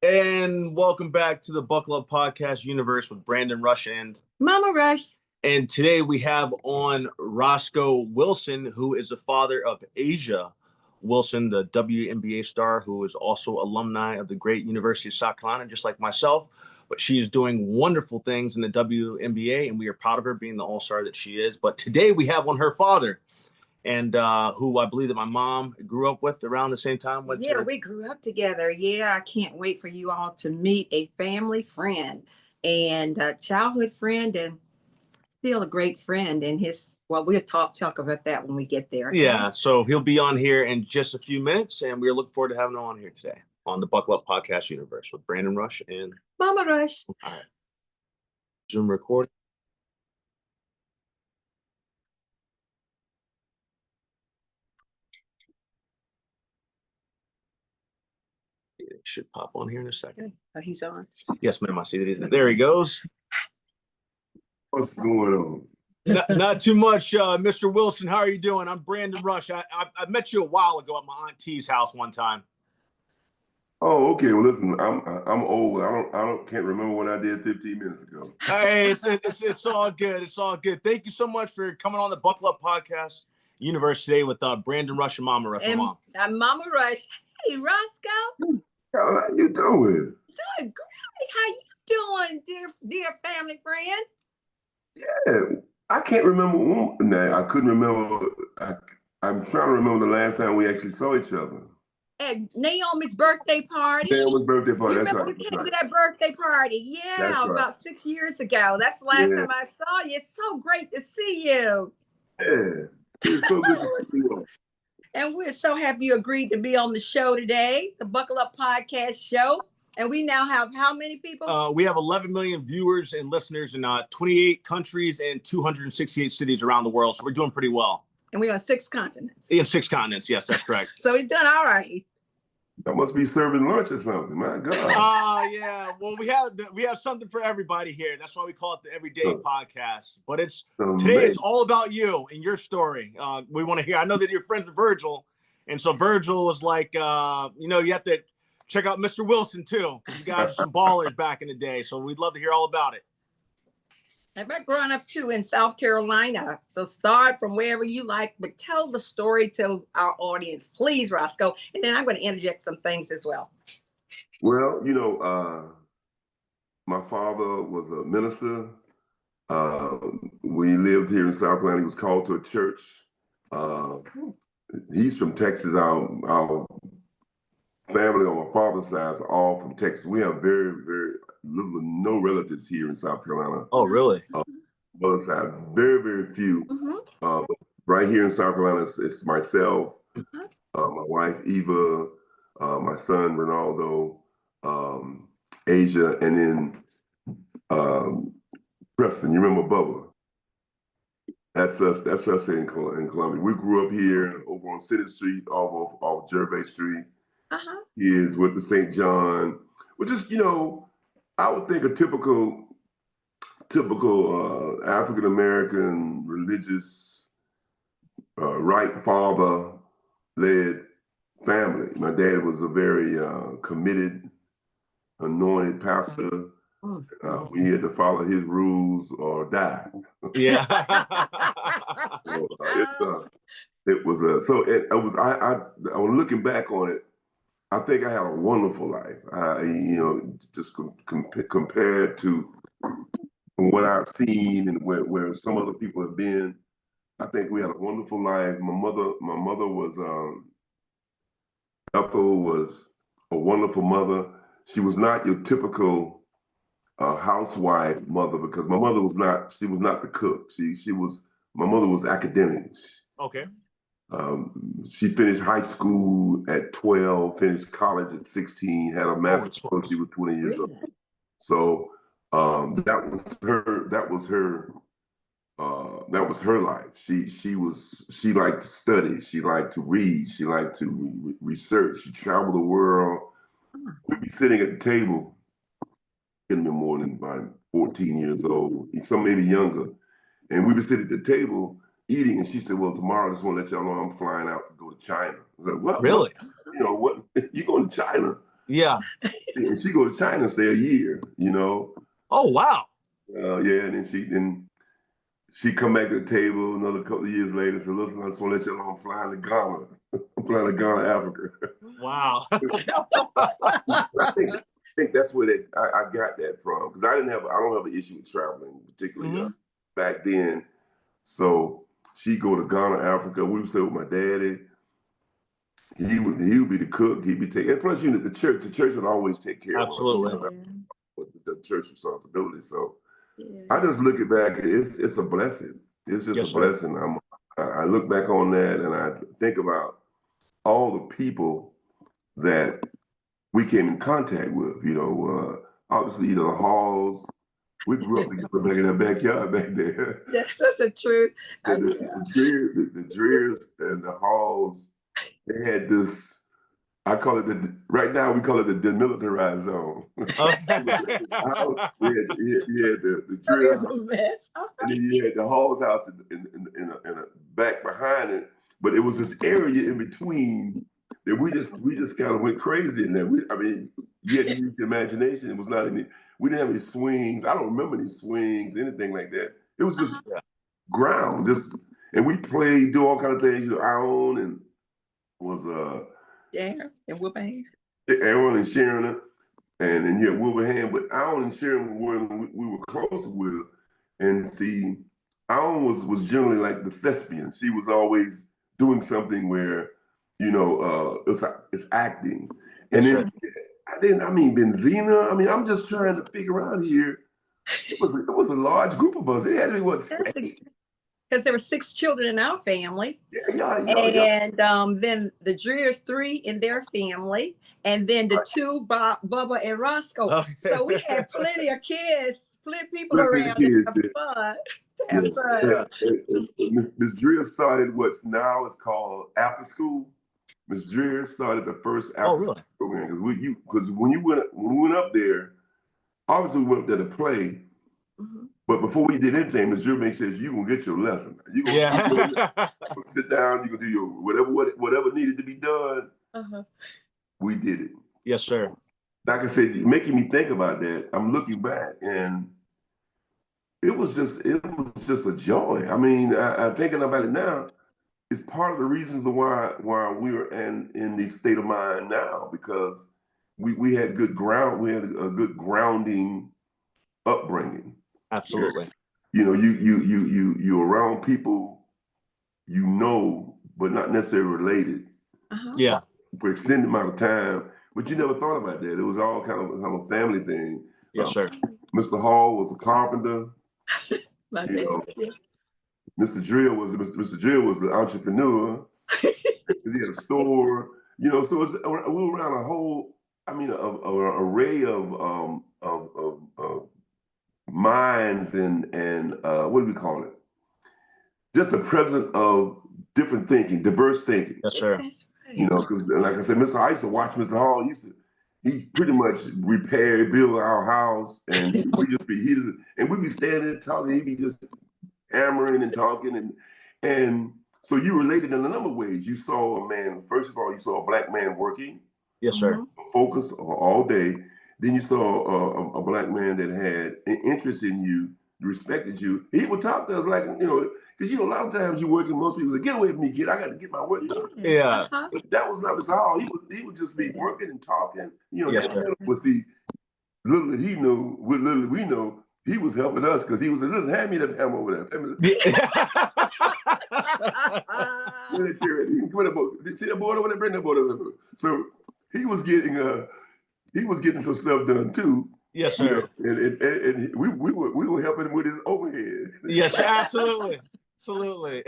And welcome back to the Buckle Up Podcast universe with Brandon Rush and Mama Rush. And today we have on Roscoe Wilson, who is the father of Asia Wilson, the WNBA star, who is also alumni of the great University of South Carolina, just like myself. But she is doing wonderful things in the WNBA, and we are proud of her being the all-star that she is. But today we have on her father, and who I believe that my mom grew up with around the same time. Yeah, we grew up together. Yeah, I can't wait for you all to meet a family friend and a childhood friend and still a great friend. And we'll talk about that when we get there. Okay? Yeah, so he'll be on here in just a few minutes, and we're looking forward to having him on here today on the Buckle Up Podcast universe with Brandon Rush and Mama Rush. All right. Zoom recording. It should pop on here in a second. Oh, he's on. Yes, ma'am. I see that he's in. There he goes. What's going on? Not too much, Mr. Wilson. How are you doing? I'm Brandon Rush. I met you a while ago at my auntie's house one time. Oh, okay. Well, listen, I'm old. Can't remember what I did 15 minutes ago. Hey, it's all good. It's all good. Thank you so much for coming on the Buckle Up Podcast universe today with Brandon Rush and Mama Rush. And Mom. Mama Rush. Hey, Roscoe. How you doing? Doing great. How you doing, dear family friend? Yeah, I can't remember one. Now, I couldn't remember. I'm trying to remember the last time we actually saw each other. At Naomi's birthday party. Naomi's birthday party. You That's remember right. we came to that birthday party? Yeah, about 6 years ago. That's the last time I saw you. It's so great to see you. Yeah, it's so good to see you. And we're so happy you agreed to be on the show today, the Buckle Up Podcast show. And we now have how many people? We have 11 million viewers and listeners in 28 countries and 268 cities around the world. So we're doing pretty well. And we're on 6 continents. In 6 continents. Yes, that's correct. So we've done all right. I must be serving lunch or something. My God. Yeah. Well, we have something for everybody here. That's why we call it the Everyday Podcast. But today is all about you and your story. We want to hear. I know that you're friends with Virgil, and so Virgil was like, you have to check out Mr. Wilson too. You guys are some ballers back in the day, so we'd love to hear all about it. I've been growing up too in South Carolina. So start from wherever you like, but tell the story to our audience, please, Roscoe. And then I'm going to interject some things as well. Well, my father was a minister. We lived here in South Carolina. He was called to a church. He's from Texas. Our family on my father's side is all from Texas. We have very, very no relatives here in South Carolina. Oh, really? Mother's side, very, very few. Mm-hmm. Right here in South Carolina, it's myself, my wife Eva, my son Ronaldo, Asia, and then Preston. You remember Bubba? That's us. That's us in Columbia. We grew up here over on City Street, off Gervais Street. He is with the St. John, which is, I would think a typical African American religious right father led family. My dad was a very committed, anointed pastor. We had to follow his rules or die. Yeah. I'm looking back on it. I think I had a wonderful life. Just compared to what I've seen and where some other people have been, I think we had a wonderful life. My mother was Ethel was a wonderful mother. She was not your typical housewife mother, because my mother was not. She was not the cook. My mother was academic. Okay. She finished high school at 12, finished college at 16, had a master's when she was 20 years old. So that was her life. She liked to study. She liked to read. She liked to research. She traveled the world. We'd be sitting at the table in the morning by 14 years old, some maybe younger, and we would sit at the table eating, and she said, "Well, tomorrow I just want to let y'all know I'm flying out to go to China." I was like, "What? Really? What? You going to China?" Yeah. And she go to China, stay a year, you know. Oh, wow. Yeah, and then she come back to the table another couple of years later and said, listen, I just want to let you know I'm flying to Ghana. I'm flying to Ghana, Africa. Wow. I think that's where I got that from, because I don't have an issue with traveling, particularly back then. So she go to Ghana, Africa. We would stay with my daddy. He would be the cook. He'd be taking. And plus, the church would always take care of us. Absolutely. With the church responsibility. So Yeah. I just look at back. It's a blessing. It's just Yes, a sir. blessing. I look back on that and I think about all the people that we came in contact with. Obviously, the Halls. We grew up together back in the backyard back there. That's just the truth. The Dreers and the Halls, they had this, I call it right now we call it the demilitarized zone. Okay. You had the It Dreer was a mess. and then you had the Hall's house in a back behind it. But it was this area in between that we just kind of went crazy in there. You had to use your imagination. It was not any. We didn't have any swings. I don't remember any swings, anything like that. It was just ground, and we played, do all kinds of things. Our own and was Yeah, and Wilbraham. Aaron and Sharon, and then you had Wilbraham, but Aaron and Sharon we were close with. And see, Aaron was generally like the thespian. She was always doing something where, it's acting. And then Benzina. I'm just trying to figure out here. It was a large group of us. It had to be what? Because there were 6 children in our family. Yeah. And then the Dreers 3 in their family, and then the 2 Bubba and Roscoe. Okay. So we had plenty of kids, plenty of people around to have fun. Miss Dreer started what's now is called after school. Miss Dreer started the first after school program because when we went up there, obviously we went up there to play. But before we did anything, Ms. Drew makes sure you gonna get your lesson. You gonna sit down. You gonna do your whatever needed to be done. We did it. Yes, sir. Like I said, making me think about that. I'm looking back, and it was just a joy. I thinking about it now. It's part of the reasons why we're in the state of mind now, because we had good ground. We had a good grounding upbringing. Absolutely. You're around people but not necessarily related. Yeah. For extended amount of time, but you never thought about that. It was all kind of a family thing. Yes, sir. Mr. Hall was a carpenter. Mr. Drill was the entrepreneur. He had a store. So we were around a whole, an array of minds and what do we call it? Just a presence of different thinking, diverse thinking. Yes, sir. That's right. Because like I said, I used to watch Mr. Hall. He pretty much build our house, and we'd be standing there talking. He'd be just hammering and talking, and so you related in a number of ways. You saw a man. First of all, you saw a black man working. Yes, sir. Focus all day. Then you saw a black man that had an interest in you, respected you. He would talk to us like, because a lot of times you working, most people say, "Get away from me, kid. I got to get my work done." Yeah. But that was not Mr. Hall. He would just be working and talking. Yes, sir. But see, little did he know, little did we know, he was helping us because he was saying, "Listen, hand me that hammer over there." See that board over there? Bring that board over there. So he was getting some stuff done too. Yes, sir. And we were helping him with his overhead. Yes, absolutely. Absolutely.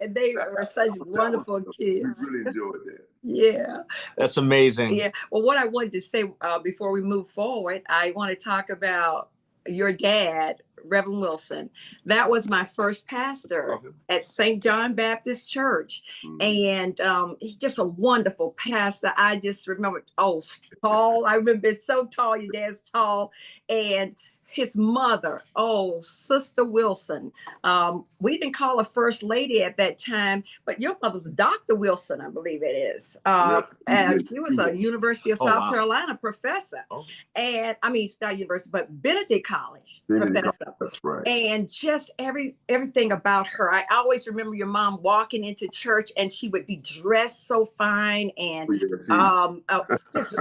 And they were such wonderful kids. We really enjoyed that. Yeah. That's amazing. Yeah. Well, what I wanted to say before we move forward, I want to talk about your dad, Reverend Wilson. That was my first pastor at St. John Baptist Church. And he's just a wonderful pastor. I just remember, tall. I remember it's so tall. Your dad's tall. And his mother, oh, Sister Wilson. We didn't call her First Lady at that time, but your mother's Dr. Wilson, I believe it is. And she was a University of South Carolina professor. And I mean, not university, but Benedict College professor. That's right. And just everything about her. I always remember your mom walking into church and she would be dressed so fine and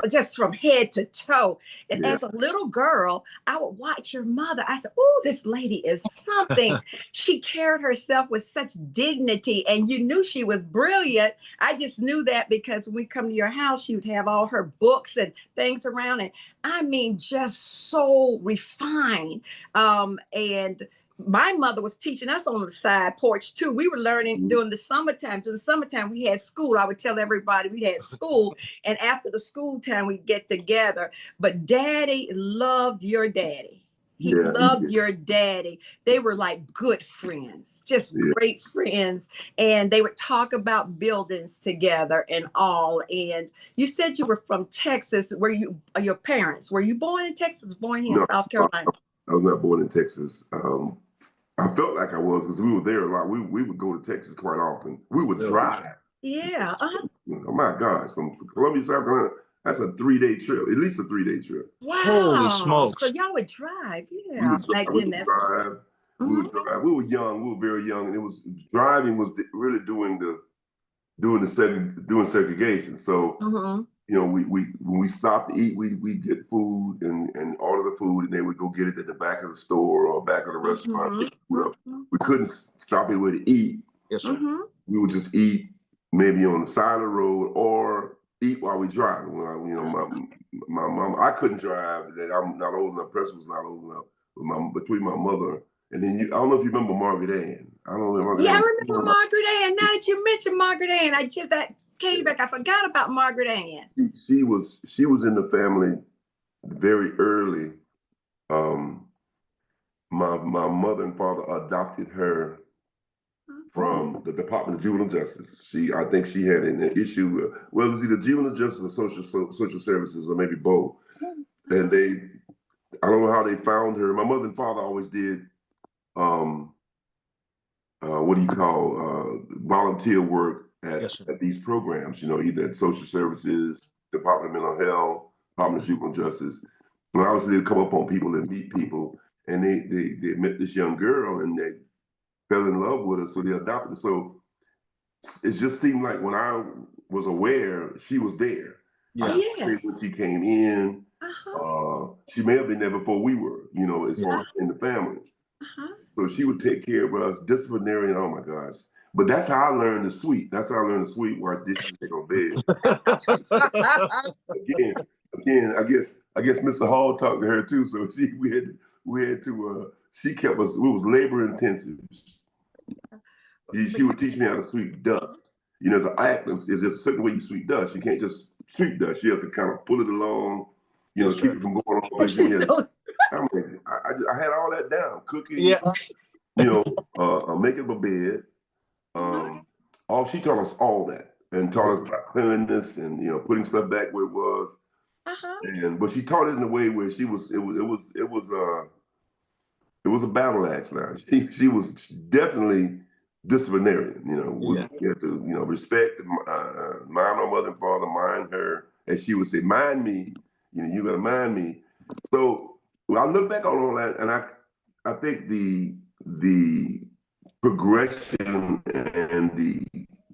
just from head to toe. And as a little girl, I would watch your mother. I said, oh, this lady is something. She carried herself with such dignity, and you knew she was brilliant. I just knew that because when we come to your house, she would have all her books and things around it. I mean, just so refined. And my mother was teaching us on the side porch too. We were learning during the summertime. During the summertime, we had school. I would tell everybody we had school, and after the school time, we'd get together. But Daddy loved your daddy. He loved your daddy. They were like good friends, just great friends. And they would talk about buildings together and all. And you said you were from Texas. Were you, your parents, were you born in Texas, born here in South Carolina? I was not born in Texas. I felt like I was because we were there a lot. We would go to Texas quite often. We would drive. Yeah. Oh my gosh, from Columbia, South Carolina, that's a 3-day trip, at least a 3-day trip. Wow. Holy smokes. So y'all would drive. We would drive. We would drive. We were young. We were very young, and it was driving was really doing segregation. So you know, when we stopped to eat, we get food and order the food, and they would go get it at the back of the store or back of the restaurant. We couldn't stop anywhere to eat. Yes, sir. We would just eat maybe on the side of the road or eat while we drive. Well, you know, my mom, I couldn't drive. I'm not old enough. Preston was not old enough. Between my mother and then I don't know if you remember Margaret Ann. I don't remember. Yeah, I remember Margaret Ann. Now that you mentioned Margaret Ann, that came back. I forgot about Margaret Ann. She was in the family very early. My mother and father adopted her from the Department of Juvenile Justice. I think she had an issue. Well, it was either Juvenile Justice or Social Services, or maybe both. And I don't know how they found her. My mother and father always did volunteer work at these programs, you know, either at Social Services, Department of Mental Health, Department of Juvenile Justice. And obviously they'd come up on people and meet people, and they met this young girl and they fell in love with her, so they adopted her. So it just seemed like when I was aware, she was there. Yeah. When she came in, she may have been there before we were, you know, as far as in the family. So she would take care of us, disciplinarian, oh my gosh. But that's how I learned the sweet. That's how I learned the sweet, wash dishes, take on bed. Again, I guess Mr. Hall talked to her too. So we had to she kept us, we was labor intensive. She would teach me how to sweep dust. You know, there's just a certain way you sweep dust. You can't just sweep dust. You have to kind of pull it along, you know, keep it from going on. I had all that down. Cooking, you know, making my bed. She taught us all that and taught us about cleanliness and, you know, putting stuff back where it was. But she taught it in a way where it was a battle axe now. She was definitely disciplinarian, you know. You have to, you know, respect, mind my mother and father, mind her. And she would say, mind me, you know, you gotta mind me. So I look back on all that, and I think the progression and the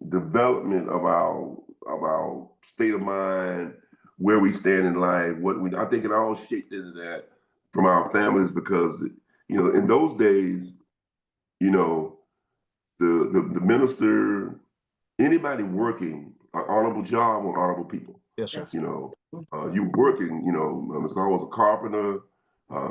development of our state of mind, where we stand in life, I think it all shaped into that from our families, because, you know, in those days, you know, the minister, anybody working an honorable job or honorable people. Yes, sir. You know, you working, you know, Ms. Hall was a carpenter,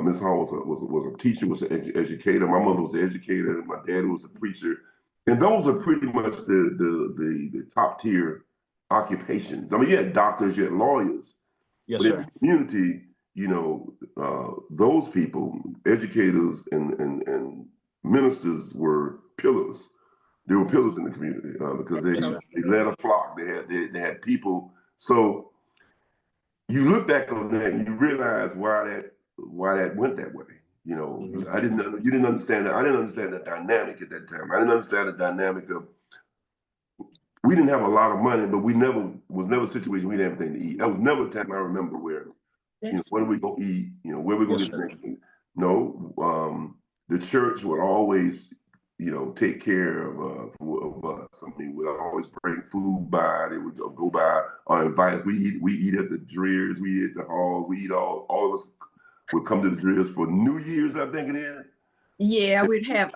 Ms. Hall was a teacher, was an educator. My mother was an educator. My dad was a preacher. And those are pretty much the top tier occupations. I mean, you had doctors, you had lawyers. Yes, but sir. in the community, you know, those people, educators and ministers, were pillars. They were pillars in the community because they led a flock. They had people. So you look back on that and you realize why that went that way. You know, Mhm. you didn't understand that. I didn't understand the dynamic at that time. I didn't understand the dynamic of, we didn't have a lot of money, but we never a situation we didn't have anything to eat. That was never a time I remember where, That's what are we gonna eat? Where are we gonna Yes, get the sir. next thing? No, the church would always, take care of us. I mean, would always bring food by. They would go by or invite us. We eat at the Dreers. We eat at the hall. We eat all of us would come to the Dreers for New Year's, I think it is. yeah, we'd have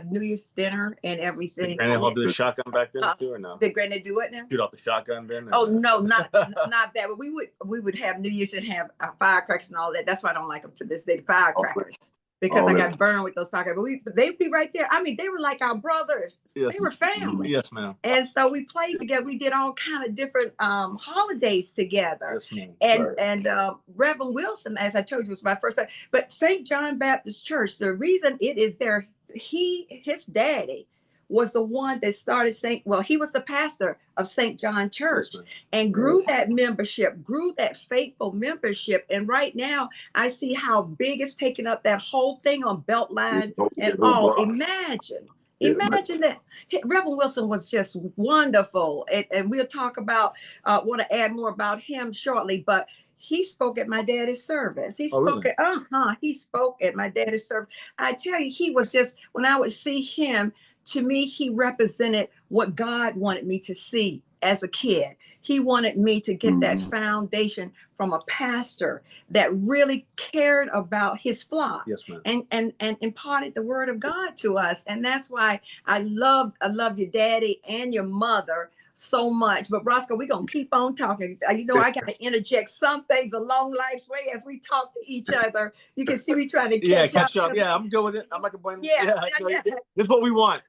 New Year's dinner and Did everything. Granny Yeah. Hall do the shotgun back then Uh, too, or no? did Granny do it now? Shoot off the shotgun then? Oh no, not that. But we would have New Year's and have firecrackers and all that. That's why I don't like them to this day, firecrackers, because All I that. got burned with those firecrackers. But they'd be right there. I mean, they were like our brothers. Yes. They were family. Yes, ma'am. And so we played together. We did all kind of different holidays together. Yes, ma'am. And Reverend Wilson, as I told you, was my first. But St. John Baptist Church, the reason it is there, his daddy was the one that started he was the pastor of St. John Church, Yes, and grew that membership, grew that faithful membership. And right now I see how big it's taking up that whole thing on Beltline and all. Imagine that. Reverend Wilson was just wonderful. And we'll talk about, want to add more about him shortly, but he spoke at my daddy's service. He spoke he spoke at my daddy's service. I tell you, he was just, when I would see him, to me, he represented what God wanted me to see as a kid. He wanted me to get that foundation from a pastor that really cared about his flock. Yes, ma'am. And imparted the word of God to us. And that's why I love your daddy and your mother so much. But Roscoe, we're gonna keep on talking. I gotta interject some things along life's way as we talk to each other. You can see me trying to catch up. Yeah, I'm good with it. I'm not complaining. Yeah. This is what we want.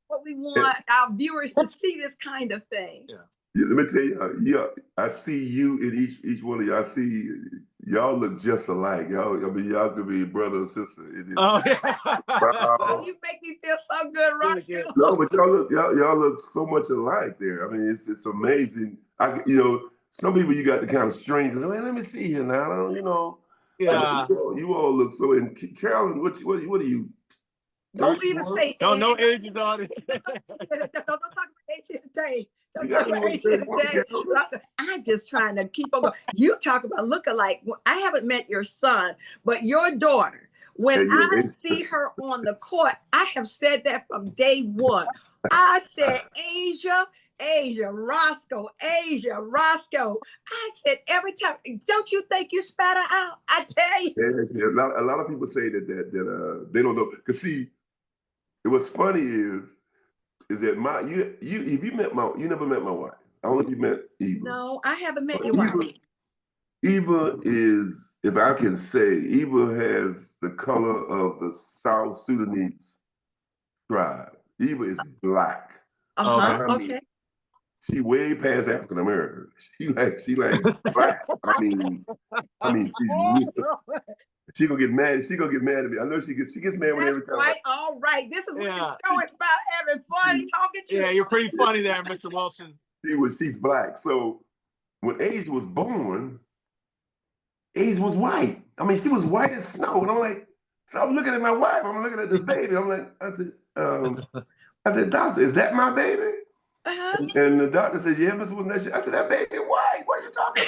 What we want our viewers to see, this kind of thing. Yeah, let me tell you, I see you in each one of y'all. I see y'all look just alike. Y'all could be brother and sister. Oh, yeah. Oh, you make me feel so good, Roscoe. No, but y'all look so much alike there. I mean, it's amazing. Some people you got the kind of strange. Let me see here now. Yeah. You all look so. And Carolyn, what are you? Don't even say no ages on it. Don't talk about age today. Don't talk about age today. I'm just trying to keep on going. You talk about look-alike. I haven't met your son, but your daughter, when I see her on the court, I have said that from day one. I said, Asia, Roscoe. I said every time, don't you think you spat her out? I tell you. Yeah, a lot of people say that they don't know. Because see, what's funny is that you never met my wife. I only met Eva. No, I haven't met your wife. Eva is, if I can say, Eva has the color of the South Sudanese tribe. Eva is black. Okay. She way past African American. She like black. I mean, she gonna get mad. She gonna get mad at me. I know she gets mad when every time. Right. All right. This is what this show is about, having fun, talking to you. Yeah, you're pretty funny there, Mr. Wilson. She's black. So when Asia was born, Asia was white. I mean, she was white as snow. And I'm like, so I'm looking at my wife. I'm looking at this baby. I'm like, I said, doctor, is that my baby? And the doctor said, yeah, Mr. Wilson. I said, that baby white. What are you talking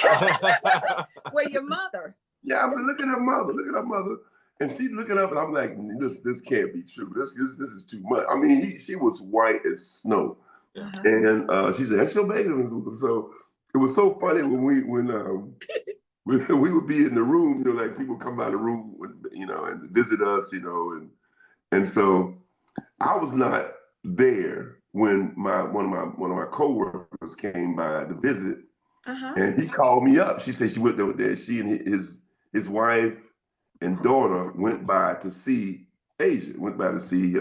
about? Where your mother? Yeah, I was like, look at her mother. And she's looking up, and I'm like, this can't be true. This is too much. I mean, she was white as snow. And she said, that's your baby. So it was so funny when we would be in the room, like people come by the room, and visit us, and so I was not there when one of my coworkers came by to visit, and he called me up. She said she went over there. She and his wife and daughter went by to see Asia. Went by to see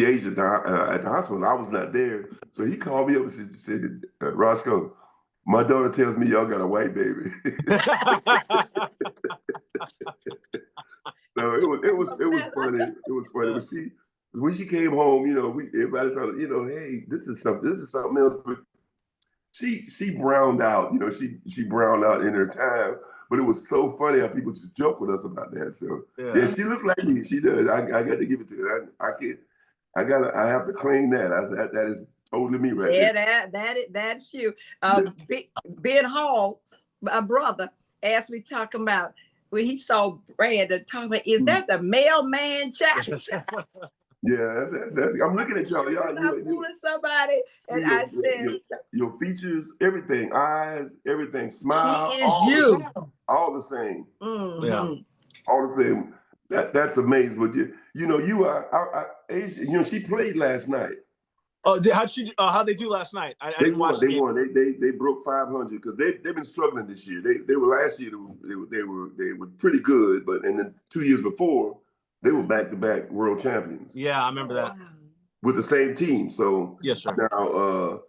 Asia at the hospital. I was not there, so he called me up and said, Roscoe, my daughter tells me y'all got a white baby. So it was funny. It was funny. But when she came home, everybody started, hey, this is something else. But she browned out. She browned out in her time. but it was so funny how people just joke with us about that. So yeah, she looks like me. She does. I got to give it to her. I can't. I have to claim that. That is totally me right there. That's you. Ben Hall, my brother, asked me talking about when he saw Brandon talking about, is that the mailman child? Yeah, that's I'm looking at y'all. Y'all fooling somebody, and I said, your features, everything, eyes, everything, smile, she is you, all the same. Mm-hmm. Yeah, all the same. That's amazing. But you are Asia. She played last night. Oh, how'd they do last night? I didn't watch. They won. They broke 500 because they've been struggling this year. They were last year. They were pretty good, but and then 2 years before they were back-to-back world champions. Yeah, I remember that with the same team. So yes, sir. Now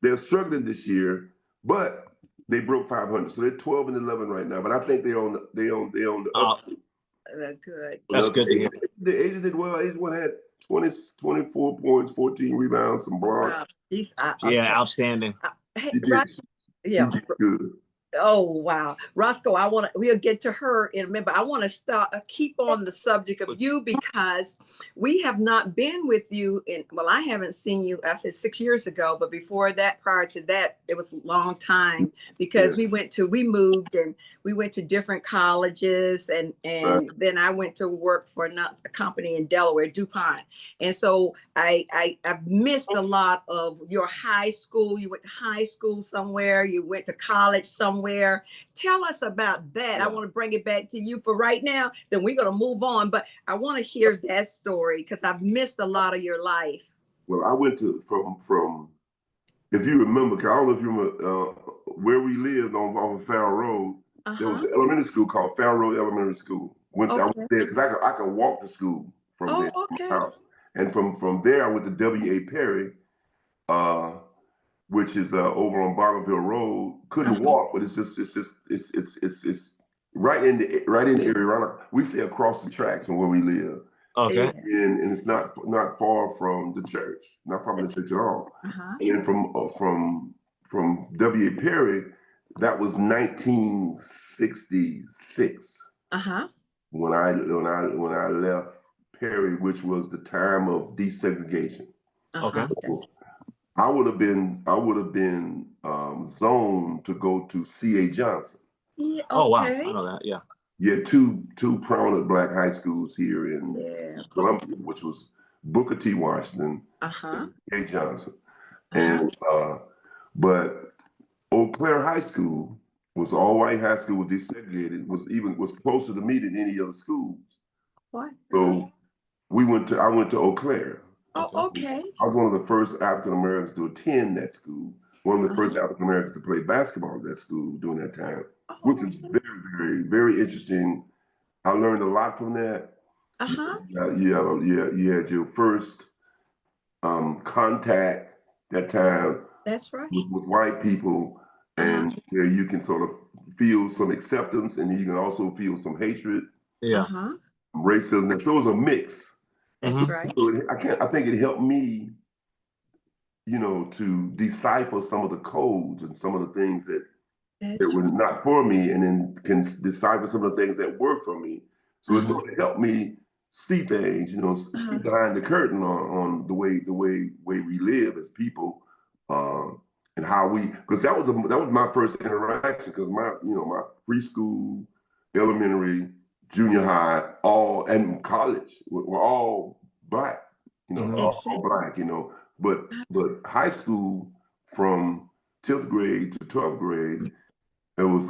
they're struggling this year, but they broke 500. So they're 12-11 right now. But I think they own the up. Good. That's good to hear. The Asia did well. Asia had 24 points, 14 rebounds, some blocks. Wow. Outstanding. She did good. Oh wow, Roscoe, we'll get to her in a minute, but I want to keep on the subject of you because we have not been with you I haven't seen you, I said 6 years ago, but before that, prior to that, it was a long time because we moved and we went to different colleges and then I went to work for a company in Delaware, DuPont. And so I've missed a lot of your high school. You went to high school somewhere, you went to college somewhere. Tell us about that. Yeah. I want to bring it back to you for right now. Then we're going to move on. But I want to hear that story because I've missed a lot of your life. Well, I went to from if you remember, I don't know if you remember where we lived on Farrell Road. There was an elementary school called Farrell Road Elementary School. I went there because I could walk to school from there. From my house. And from there, I went to W.A. Perry. Which is over on Bonneville Road. Couldn't walk, but it's right in the area. Right, we say across the tracks from where we live. Okay. And it's not far from the church. Not far from the church at all. And from W.A. Perry, that was 1966. When I left Perry, which was the time of desegregation. Okay. I would have been zoned to go to C.A. Johnson. Yeah, oh wow, I know that. Yeah. Yeah, two prominent black high schools here in Columbia, which was Booker T. Washington, and C.A. Johnson, and but Eau Claire High School was all-white high school, was desegregated, was closer to me than any other schools. What? So I went to Eau Claire. Oh, okay. I was one of the first African Americans to attend that school. One of the first African Americans to play basketball at that school during that time, which is very, very, very interesting. I learned a lot from that. You had your first contact that time. That's right. With white people, and where you can sort of feel some acceptance, and you can also feel some hatred. Yeah. Racism. So it was a mix. That's right. So I think it helped me, to decipher some of the codes and some of the things that were not for me, and then can decipher some of the things that were for me. So it sort of helped me see things, see behind the curtain on the way we live as people, and how because that was my first interaction, because my preschool, elementary, junior high, and college were all black, all black, but high school from 10th grade to 12th grade, it was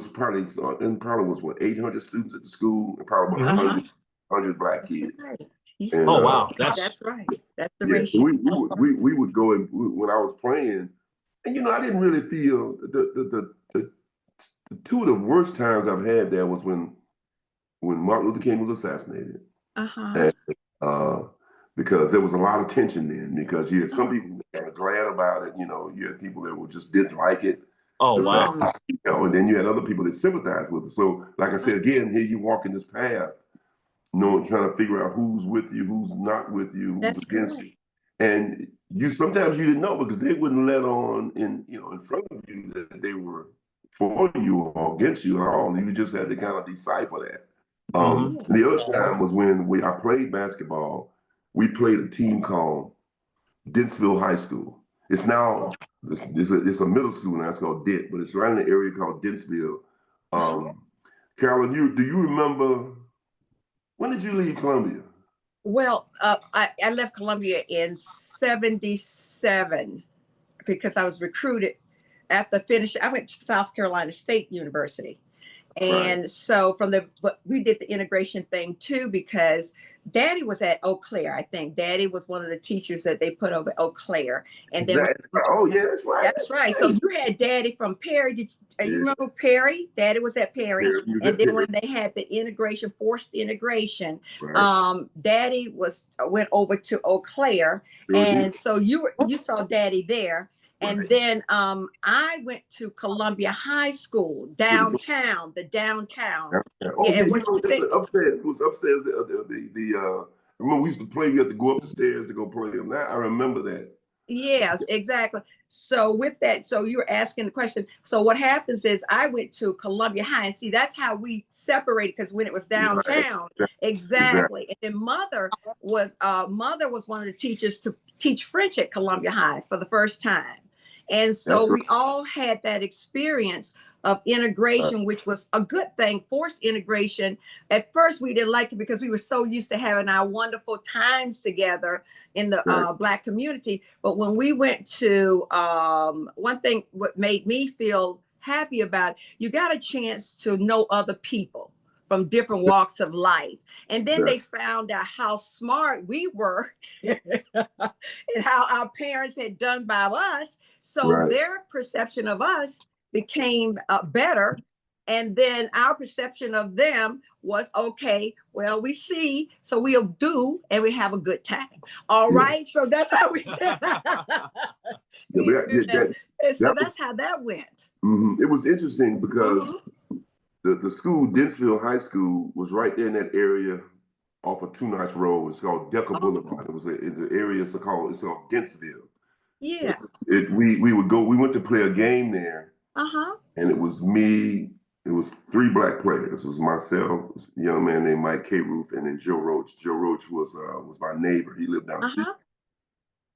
probably was what 800 students at the school, and probably 100 black kids. And, wow, that's right. That's the ratio. So we would go, and when I was playing, and I didn't really feel the two of the worst times I've had there was when Martin Luther King was assassinated. And, because there was a lot of tension then, because you had some people that were glad about it, you had people that just didn't like it. Oh, wow. And then you had other people that sympathized with it. So, like I said, again, here you walk in this path, trying to figure out who's with you, who's not with you, who's against you. And sometimes you didn't know, because they wouldn't let on in front of you that they were for you or against you at all. You just had to kind of decipher that. Mhm. The other time was when I played basketball. We played a team called Dentsville High School. It's now it's a middle school now. It's called Dent, but it's right in the area called Dentsville. Carolyn, do you remember when did you leave Columbia? Well, I left Columbia in '77 because I was recruited after finishing. I went to South Carolina State University. And Right. so but we did the integration thing too, because Daddy was at Eau Claire. I think Daddy was one of the teachers that they put over Eau Claire. And then Oh yeah, that's right. That's right. So you had Daddy from Perry. You remember Perry? Daddy was at Perry. And then when they had the integration, forced integration, Right. Daddy went over to Eau Claire. And so you saw Daddy there. And then I went to Columbia High School, downtown, the downtown. Oh yeah, What you say? upstairs. It was upstairs. I remember we used to play. You had to go upstairs to go play them. Now I remember that. Yes, exactly. So with that, so you were asking the question. So what happens is I went to Columbia High, and see, that's how we separated, because when it was downtown, exactly. And then mother was one of the teachers to teach French at Columbia High for the first time. And so we all had that experience of integration, which was a good thing, forced integration. At first, we didn't like it because we were so used to having our wonderful times together in the Black community. But when we went to, one thing, what made me feel happy about it, you got a chance to know other people from different walks of life. And then they found out how smart we were and how our parents had done by us. So their perception of us became better. And then our perception of them was, okay, well, we see, so we'll do, and we have a good time. All right. So that's how we did. So that's how that went. It was interesting because the school, Dentsville High School, was right there in that area off of Two Notch Road. It's called Decker Boulevard. It was in the area. It's called Dentsville. Yeah. We went to play a game there. And it was me. It was 3 Black players. It was myself, a young man named Mike K. Roof, and then Joe Roach. Joe Roach was my neighbor. He lived down the street.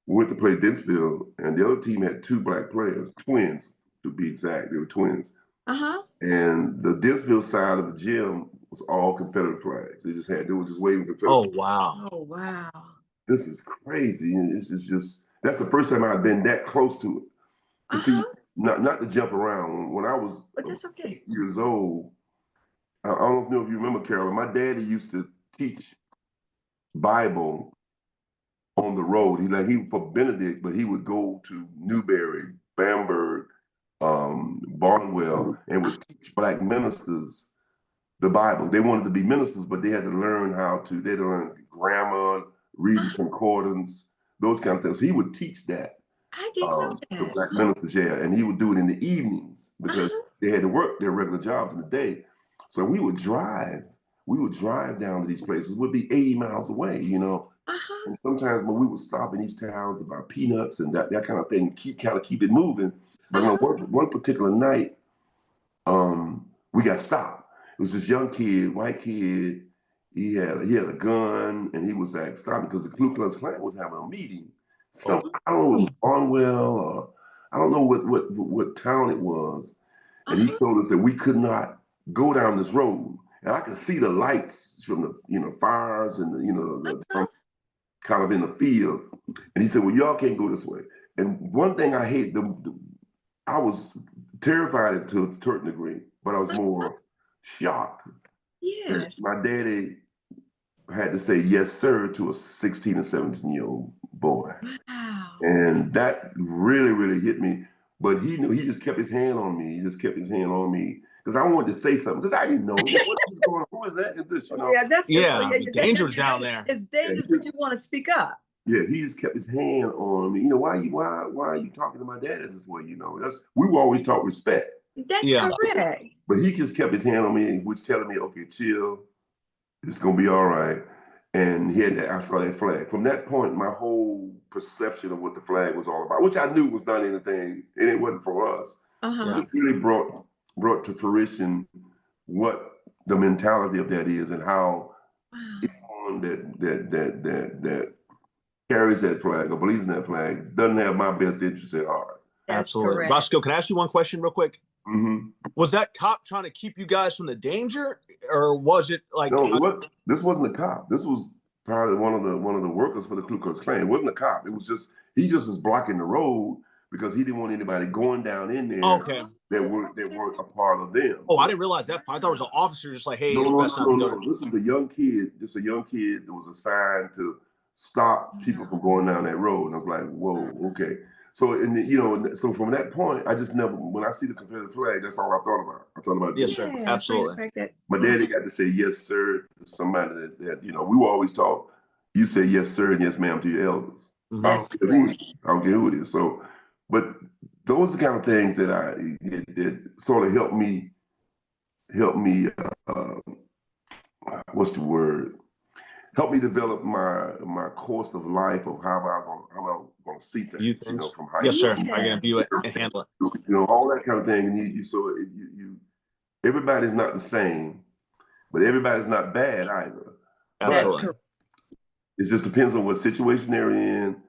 We went to play Dentsville, and the other team had 2 Black players, twins to be exact. They were twins. And the Dentsville side of the gym was all Confederate flags. They were just waving Confederate. Oh wow! Oh wow! This is crazy. And that's the first time I've been that close to it. To see, not to jump around. When I was years old, I don't know if you remember, Carolyn, my daddy used to teach Bible on the road. He for Benedict, but he would go to Newberry, Bamberg, Barnwell, and would teach Black ministers the Bible. They wanted to be ministers, but they had to learn they had to learn grammar, Reader's Concordance, those kind of things. So he would teach that. I didn't know that. The Black ministers, and he would do it in the evenings because they had to work their regular jobs in the day. So we would drive down to these places. We'd be 80 miles away, And sometimes when we would stop in these towns to buy peanuts and that kind of thing, keep it moving. But one particular night, we got stopped. It was this young kid, white kid. He had a gun, and he was stopped because the Ku Klux Klan was having a meeting. So I don't know, it was Barnwell, or I don't know what town it was. And he told us that we could not go down this road. And I could see the lights from the fires and the kind of in the field. And he said, well, y'all can't go this way. And one thing I hate, I was terrified to a certain degree, but I was more shocked. Yes. My daddy had to say yes, sir, to a 16 and 17-year-old boy. Wow. And that really, really hit me. But he just kept his hand on me. He just kept his hand on me because I wanted to say something because I didn't know what's going on. Who is that? Is this? Yeah, dangerous down there. It's dangerous, but you want to speak up. Yeah, he just kept his hand on me. Why are you talking to my dad this way? We were always taught respect. That's correct. But he just kept his hand on me, which telling me, okay, chill, it's gonna be all right. And I saw that flag. From that point, my whole perception of what the flag was all about, which I knew was not anything, and it wasn't for us. It really brought brought to fruition what the mentality of that is, and how anyone that carries that flag or believes in that flag doesn't have my best interest at heart. Absolutely. Correct. Roscoe, can I ask you one question real quick? Mm-hmm. Was that cop trying to keep you guys from the danger, or was it like? No, this wasn't a cop. This was probably one of the workers for the Ku Klux Klan. It wasn't a cop. It was just he just was blocking the road because he didn't want anybody going down in there Okay. that weren't a part of them. Oh, I didn't realize that. I thought it was an officer just like, hey, No, it's best not to go. This was a young kid. Just a young kid that was assigned to stop people from going down that road. And I was like, whoa, okay. So, so from that point, I just never, when I see the Confederate flag, that's all I thought about. I thought about Yes, sir. Absolutely. My daddy got to say yes, sir, to somebody that we were always taught, you say yes, sir, and yes, ma'am to your elders. That's I don't care who it is. So, but those are the kind of things that that sort of help me, what's the word? Help me develop my course of life of how I'm going to see things, from high yes, school. sir. I can view it and handle it. All that kind of thing. And everybody's not the same, but everybody's not bad either. Absolutely. It just depends on what situation they're in,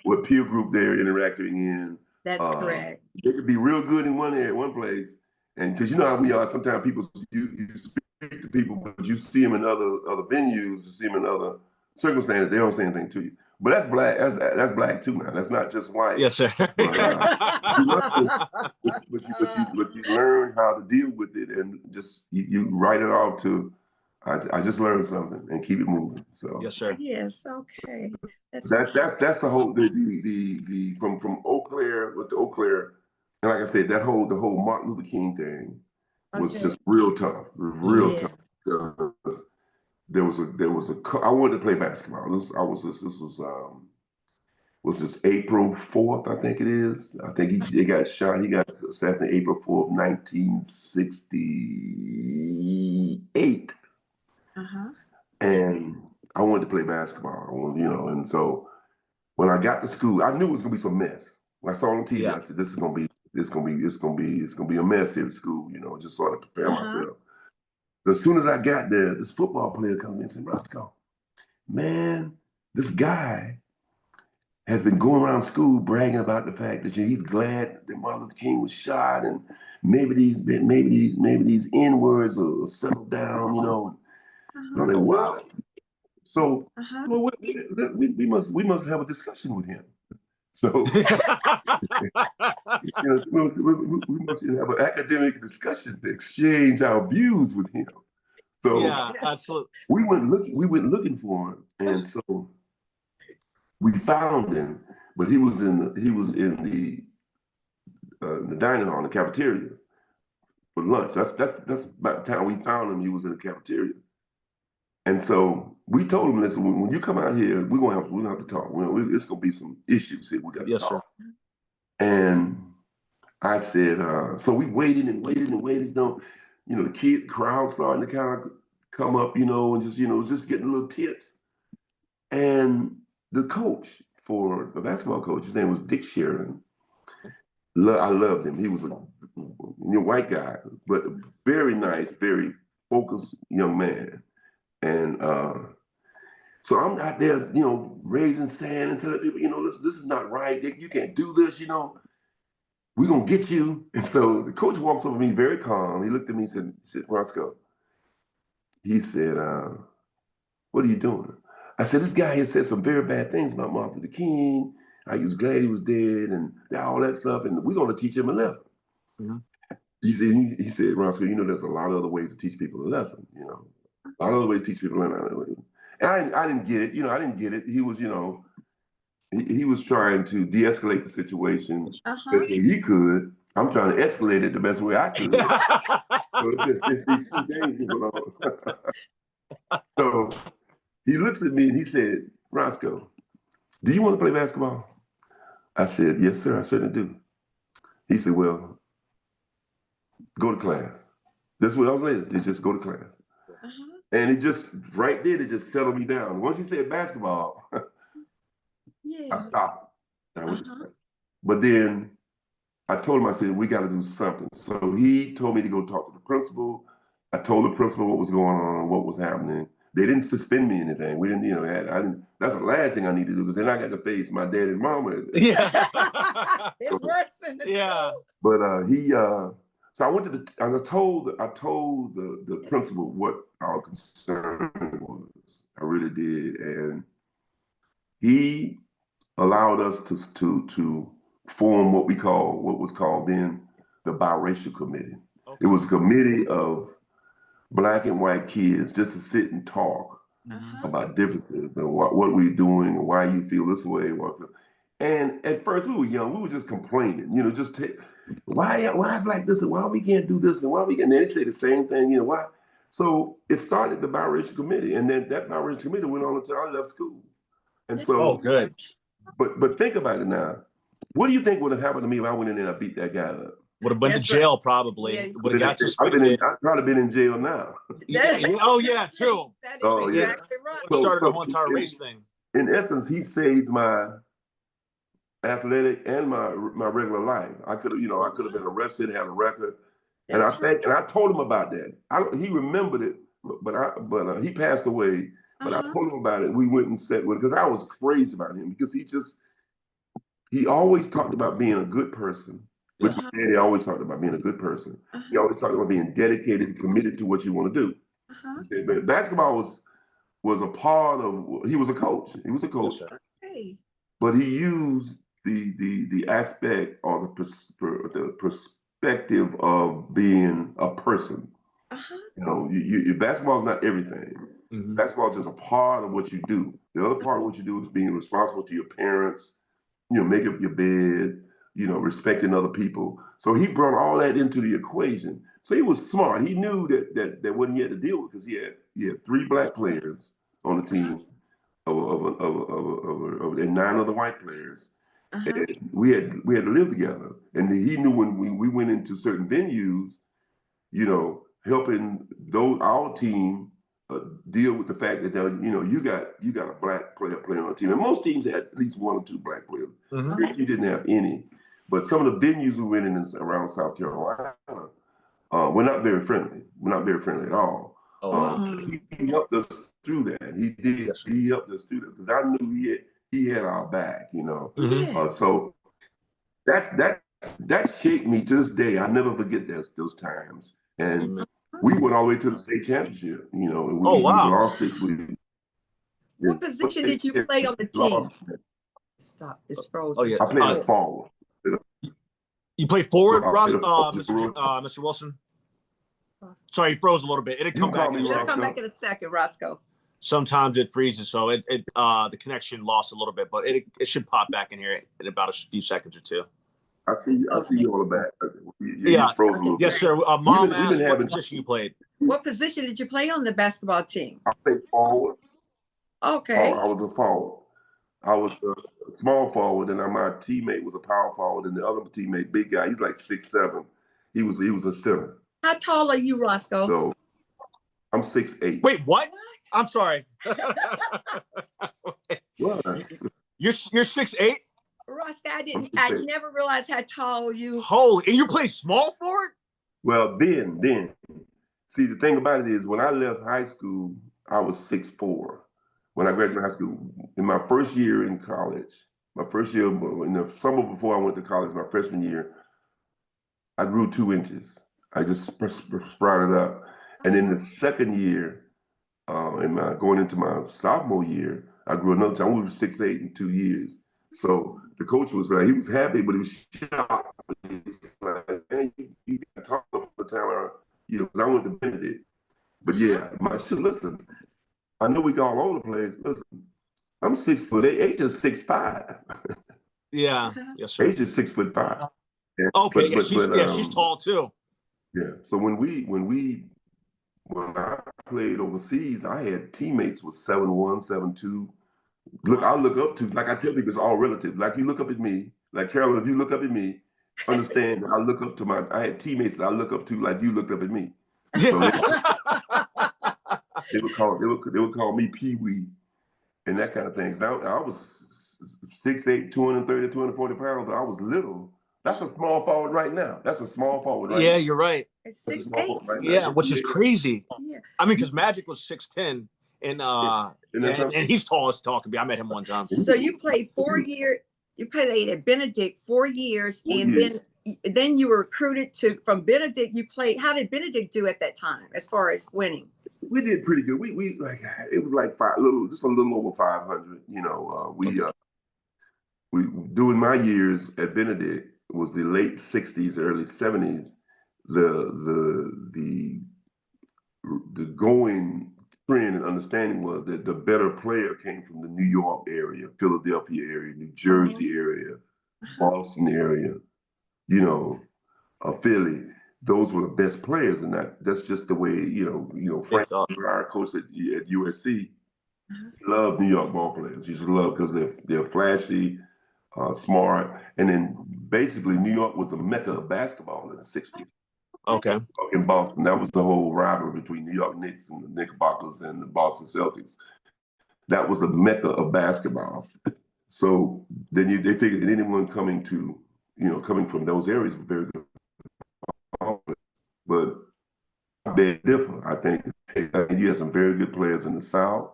what peer group they're interacting in. That's correct. They could be real good in one place, and because you know how we are, sometimes people you speak to people, but you see them in other venues, you see them in other circumstances, they don't say anything to you. But that's black. That's black too now. That's not just white. Yes, sir. But you learn how to deal with it, and just you write it off to. I just learned something and keep it moving. So yes, sir. Yes, okay. That's the whole the from Eau Claire with the Eau Claire, and like I said, the whole Martin Luther King thing was just real tough, tough. There was a I wanted to play basketball. This was April 4th, I think it is. I think he got shot. He got assassinated April 4th, 1968. And I wanted to play basketball, and so when I got to school, I knew it was gonna be some mess. When I saw it on TV, I said, "This is gonna be a mess here at school," just sort of prepare myself. So as soon as I got there, this football player comes in and said, "Roscoe, man, this guy has been going around school bragging about the fact that he's glad that Martin Luther King was shot, and maybe these N-words will settle down, And I'm like, what? So we must have a discussion with him. So we must have an academic discussion to exchange our views with him. So yeah, absolutely. We went looking for him, and so we found him, but he was in the dining hall, in the cafeteria for lunch. That's about the time we found him. He was in the cafeteria. And so we told him, listen, when you come out here, we're gonna have to talk. It's gonna be some issues here. We got to talk. Sir. And I said, so we waited and waited. The crowd starting to kind of come up, and just getting a little tense. And the coach for the basketball coach, his name was Dick Sheridan. I loved him. He was a white guy, but very nice, very focused young man. And so I'm out there, raising sand and telling people, this is not right. You can't do this, We're going to get you. And so the coach walks over to me very calm. He looked at me and said, Roscoe, he said, what are you doing? I said, this guy here said some very bad things about Martin Luther King. He was glad he was dead and all that stuff. And we're going to teach him a lesson. Mm-hmm. He said, Roscoe, there's a lot of other ways to teach people a lesson, A lot of other ways to teach people. And I didn't get it. I didn't get it. He was, he was trying to de-escalate the situation best way he could. I'm trying to escalate it the best way I could. So it's these two things going on. So he looks at me and he said, Roscoe, do you want to play basketball? I said, yes, sir, I certainly do. He said, well, go to class. That's what I was saying. He just go to class. And it just, right there, it just settled me down. Once he said basketball, I stopped. I went to class. But then I told him, I said, we got to do something. So he told me to go talk to the principal. I told the principal what was going on, what was happening. They didn't suspend me or anything. We didn't, I didn't. That's the last thing I need to do because then I got to face my dad and mama. Yeah. It's worse than the But so I went to and I told the principal what our concern was. I really did, and he allowed us to form what was called then the biracial committee. Okay. It was a committee of Black and white kids just to sit and talk about differences and what we're doing and why you feel this way. And at first we were young, we were just complaining, why it's like this and why we can't do this and why we can't. And they say the same thing, why. So it started the biracial committee, and then that biracial committee went on until I left school. And so, good. But think about it now. What do you think would have happened to me if I went in there and I beat that guy up? Would have been to jail probably. Yeah. Would have got suspended. I'd probably been in jail now. Oh yeah, true. That is exactly right. So, started a whole entire race thing. In essence, he saved my athletic and my regular life. I could have been arrested, had a record, and I told him about that. He remembered it, but he passed away. But I told him about it. We went and sat with it because I was crazy about him because he always talked about being a good person. Which my daddy always talked about being a good person. He always talked about being dedicated and committed to what you want to do. He said, but basketball was a part of. He was a coach. He was a coach, but he used the aspect or the perspective of being a person. Basketball is not everything. Basketball is just a part of what you do. The other part of what you do is being responsible to your parents. Make up your bed. Respecting other people. So he brought all that into the equation. So he was smart. He knew that what he had to deal with because he had 3 Black players on the team and 9 other white players. And we had to live together. And he knew when we went into certain venues, helping our team deal with the fact that you got a Black player playing on the team. And most teams had at least 1 or 2 Black players. You didn't have any. But some of the venues we went in around South Carolina, we're not very friendly. We're not very friendly at all. He helped us through that. He did. Yes. He helped us through that because I knew he had our back. So that shaped me to this day. I never forget those times. And we went all the way to the state championship. We lost it. What position did you play on the team? Stop. It's frozen. Oh yeah. I played forward. You play forward, Mr. Wilson? Sorry, he froze a little bit. It'll come back in a second, Roscoe. Sometimes it freezes, so the connection lost a little bit, but it should pop back in here in about a few seconds or two. I see you on the back. Yes, sir. Mom asked what position you played. What position did you play on the basketball team? I played forward. Okay. I was a forward. I was a small forward, and my teammate was a power forward, and the other teammate, big guy, he's like 6'7". He was a center. How tall are you, Roscoe? So I'm 6'8". Wait, what? I'm sorry. What? You're 6'8"? Roscoe, I never realized how tall you. Holy, and you play small forward? Well, then, see, the thing about it is when I left high school, I was 6'4". When I graduated high school, in my first year in college, in the summer before I went to college, my freshman year, I grew 2 inches. I just sprouted up. And then the second year, going into my sophomore year, I grew another time. We were 6'8" in 2 years. So the coach was he was happy, but he was shocked. He was like, "Man, you got taller for the time, because I went to Benedict." But yeah, listen. I know we go all over the place. Listen, I'm 6'8". Age is 6'5". Yeah, yes, sir. Age is 6'5". Yeah. Okay, she's tall too. Yeah. So when I played overseas, I had teammates with 7'1", 7'2". Look, I look up to, like I tell people, it's all relative. Like you look up at me, like Carolyn, if you look up at me, understand that I look up to I had teammates that I look up to like you looked up at me. So they would call me Pee Wee and that kind of thing. So I was 6'8", 230, 240 pounds. I was little, That's a small forward right now. That's a small forward right Yeah, now. you're right. It's That's a 6'8". small forward right now. Yeah, which is crazy. Yeah. I mean, because Magic was 6'10", and he's tall as tall can be. I met him one time. So you played 4 years. You played at Benedict 4 years, and then you were recruited from Benedict. You played. How did Benedict do at that time as far as winning? We did pretty good. We like it was like just a little over 500. You know, we during my years at Benedict was the late 60s, early 70s. The going trend and understanding was that the better player came from the New York area, Philadelphia area, New Jersey area, Boston area, you know, Philly. Those were the best players, and that's just the way, Frank, our coach at USC, loved New York ball players. He just loved because they're flashy, smart, and then basically New York was the mecca of basketball in the 60s. Okay. In Boston, that was the whole rivalry between New York Knicks and the Knickerbockers and the Boston Celtics. That was the mecca of basketball. So then they figured that anyone coming from those areas was very good. But they differ. I think you had some very good players in the South,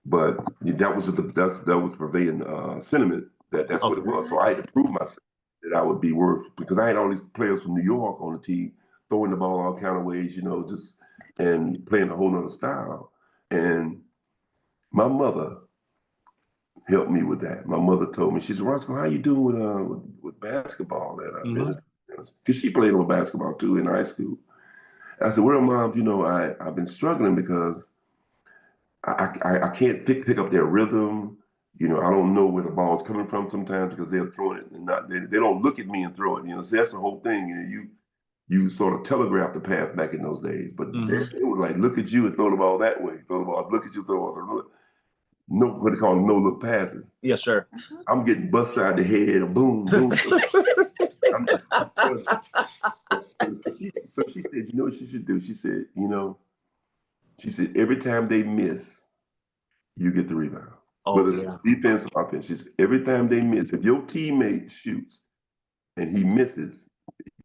but that was prevailing sentiment that's what it was. So I had to prove myself that I would be worth, because I had all these players from New York on the team throwing the ball all kind of ways, just and playing a whole nother style. And my mother helped me with that. My mother told me, she said, "Roscoe, how you doing with basketball?" Because she played a little basketball too in high school. I said, "Well, Mom, I've been struggling because I can't pick up their rhythm. I don't know where the ball's coming from sometimes because they're throwing it and they don't look at me and throw it. So that's the whole thing. You sort of telegraph the path back in those days, but they were like, look at you and throw the ball that way. Throw the ball, look at you, throw the ball. No, what they call no-look passes. Yes, sir. I'm getting bust side the head, and boom, boom. So she said, you know what she should do? She said, every time they miss, you get the rebound. Whether it's defense or offense. She said, every time they miss, if your teammate shoots and he misses,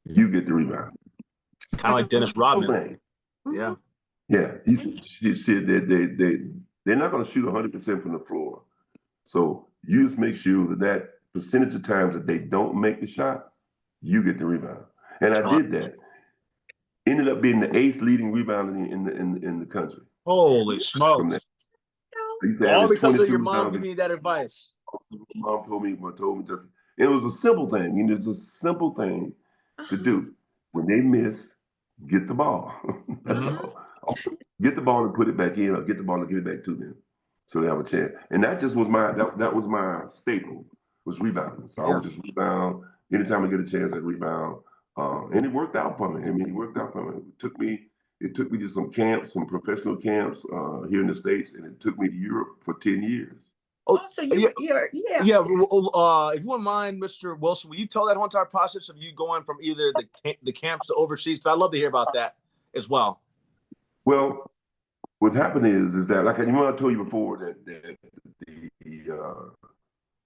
you get the rebound. Kind of like Dennis Rodman. Yeah. Yeah. She said that they're not going to shoot 100% from the floor. So you just make sure that percentage of times that they don't make the shot, you get the rebound. And I did that. Ended up being the 8th leading rebounder in the country. Holy smokes! All because of your mom giving you that advice. Mom told me just, it was a simple thing. It's a simple thing to do. When they miss, get the ball. That's all. Get the ball and put it back in, or get the ball and give it back to them, so they have a chance. And that just was that was my staple, was rebounding. So I would just rebound anytime I get a chance. I rebound, and it worked out for me. It worked out for me. It took me to some camps, some professional camps here in the States, and it took me to Europe for 10 years. So if you wouldn't mind, Mr. Wilson, will you tell that whole entire process of you going from either the camps to overseas? Because I'd love to hear about that as well. Well, what happened is that, like I told you before, that the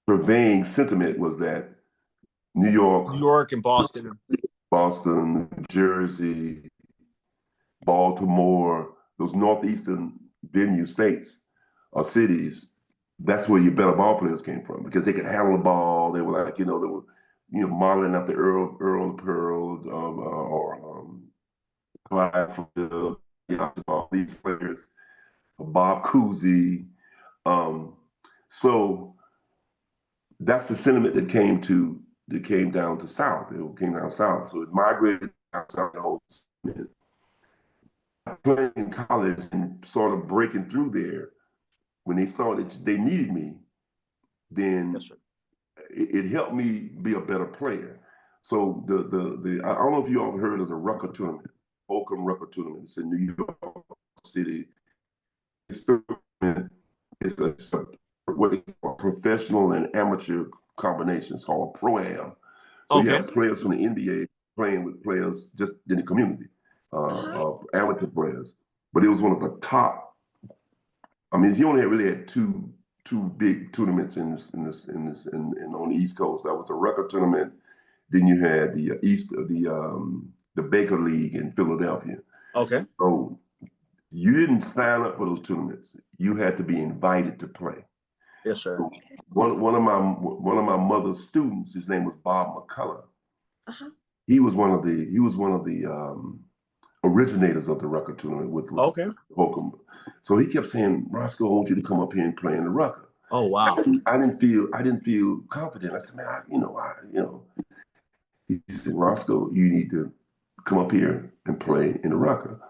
prevailing sentiment was that New York and Boston, New Jersey, Baltimore, those northeastern states or cities, that's where your better ball players came from, because they could handle the ball. They were like, they were, modeling after Earl Pearl or Clyde, all these players, Bob Cousy. So that's the sentiment that came down to South. It came down South. So it migrated down South. The whole sentiment. Playing in college and sort of breaking through there, when they saw that they needed me, then it helped me be a better player. So I don't know if you all heard of the Rucker tournament, Oakham Rucker tournament. It's in New York City. It's what they call professional and amateur combinations, called Pro-Am. So you have players from the NBA playing with players just in the community, amateur players. But it was one of the top. You only really had two two big tournaments in on the East Coast. That was the Rucker tournament. Then you had the Baker League in Philadelphia. Okay. So you didn't sign up for those tournaments. You had to be invited to play. Yes, sir. So one of my mother's students, his name was Bob McCullough. Uh-huh. He was one of the originators of the Rucker tournament with Okay. Holcomb. So he kept saying, Roscoe, I want you to come up here and play in the Rucker. Oh, wow. I didn't feel confident. I said, man, he said, Roscoe, you need to come up here and play in the Rucker.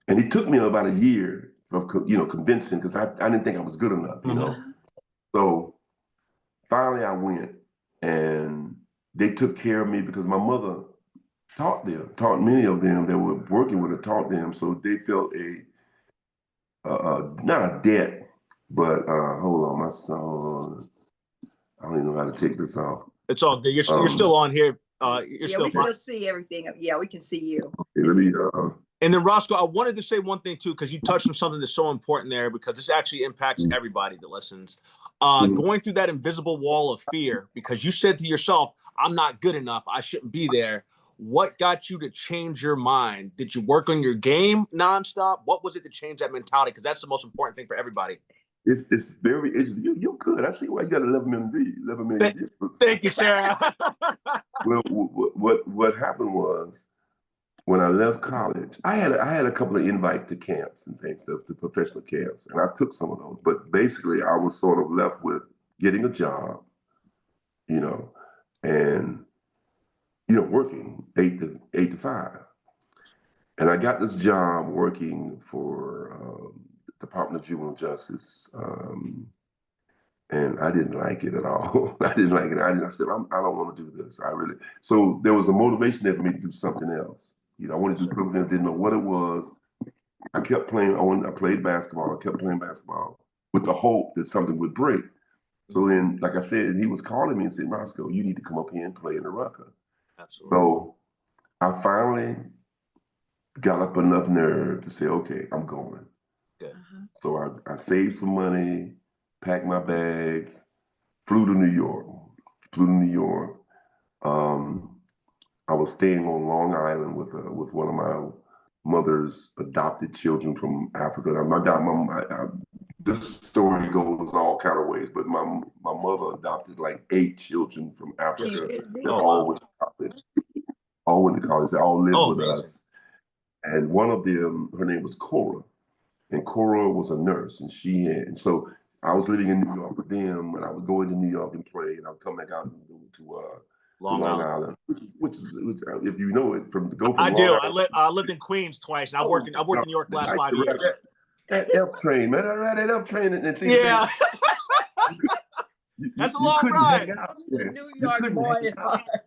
And he took me about a year of convincing, because I didn't think I was good enough, you know. So finally I went, and they took care of me because my mother taught many of them that were working with her, taught them. So they felt not a debt, but hold on, my son, I don't even know how to take this off. It's all good. You're still on here. We still see everything. Yeah, we can see you. Okay, let me, And then Roscoe, I wanted to say one thing too, because you touched on something that's so important there, because this actually impacts everybody that listens. Going through that invisible wall of fear, because you said to yourself, I'm not good enough, I shouldn't be there. What got you to change your mind? Did you work on your game nonstop? What was it to change that mentality? Because that's the most important thing for everybody. It's very interesting. You're good. I see why you got 11 million. Thank you, sir. Well, what happened was, when I left college, I had a couple of invites to camps and things, to professional camps, and I took some of those. But basically, I was sort of left with getting a job, and working 8 to 5. And I got this job working for Department of Juvenile Justice, and I didn't like it at all. I didn't like it. I said, I don't want to do this. So there was a motivation there for me to do something else. I wanted to do something else, didn't know what it was. I kept playing. I played basketball. I kept playing basketball with the hope that something would break. So then, like I said, he was calling me and said, Roscoe, you need to come up here and play in the Rucker. Absolutely. So I finally got up enough nerve to say, okay, I'm going. Good. So I saved some money, packed my bags, flew to New York. I was staying on Long Island with one of my mother's adopted children from Africa. This story goes all kind of ways, but my mother adopted like 8 children from Africa. They all went to college. All went to college. They all lived with us. And one of them, her name was Cora. And Cora was a nurse, and so I was living in New York with them, and I would go into New York and play, and I would come back out to Long Island, which is, if you know it, I do. I lived in Queens twice, and I worked in New York the last 5 years. That F train, man, I ride that F train, and things. Yeah. That's a long ride. New York boy.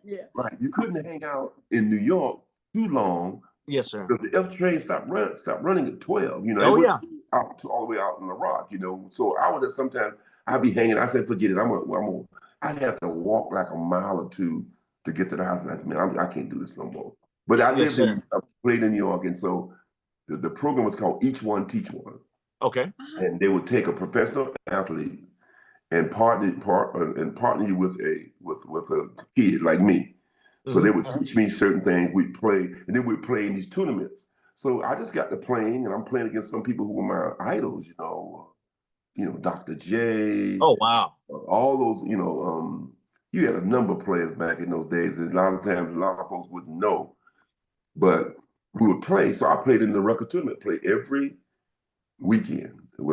Yeah. Right, you couldn't hang out in New York too long. Yes, sir. Because the F train stopped running at 12. Oh yeah. Out to all the way out in the Rock. So I would sometimes I'd be hanging. I said, forget it. I'd have to walk like a mile or two to get to the house. And I said, man, I can't do this no more. But I played in New York, and so the program was called Each One Teach One. Okay. And they would take a professional athlete and partner you with a kid like me. So they would teach me certain things. We'd play, and then we'd play in these tournaments. So I just got to playing, and I'm playing against some people who were my idols. Dr. J. Oh wow. All those. You had a number of players back in those days. And a lot of times, a lot of folks wouldn't know, but we would play. So I played in the Rucker tournament. Play every weekend. And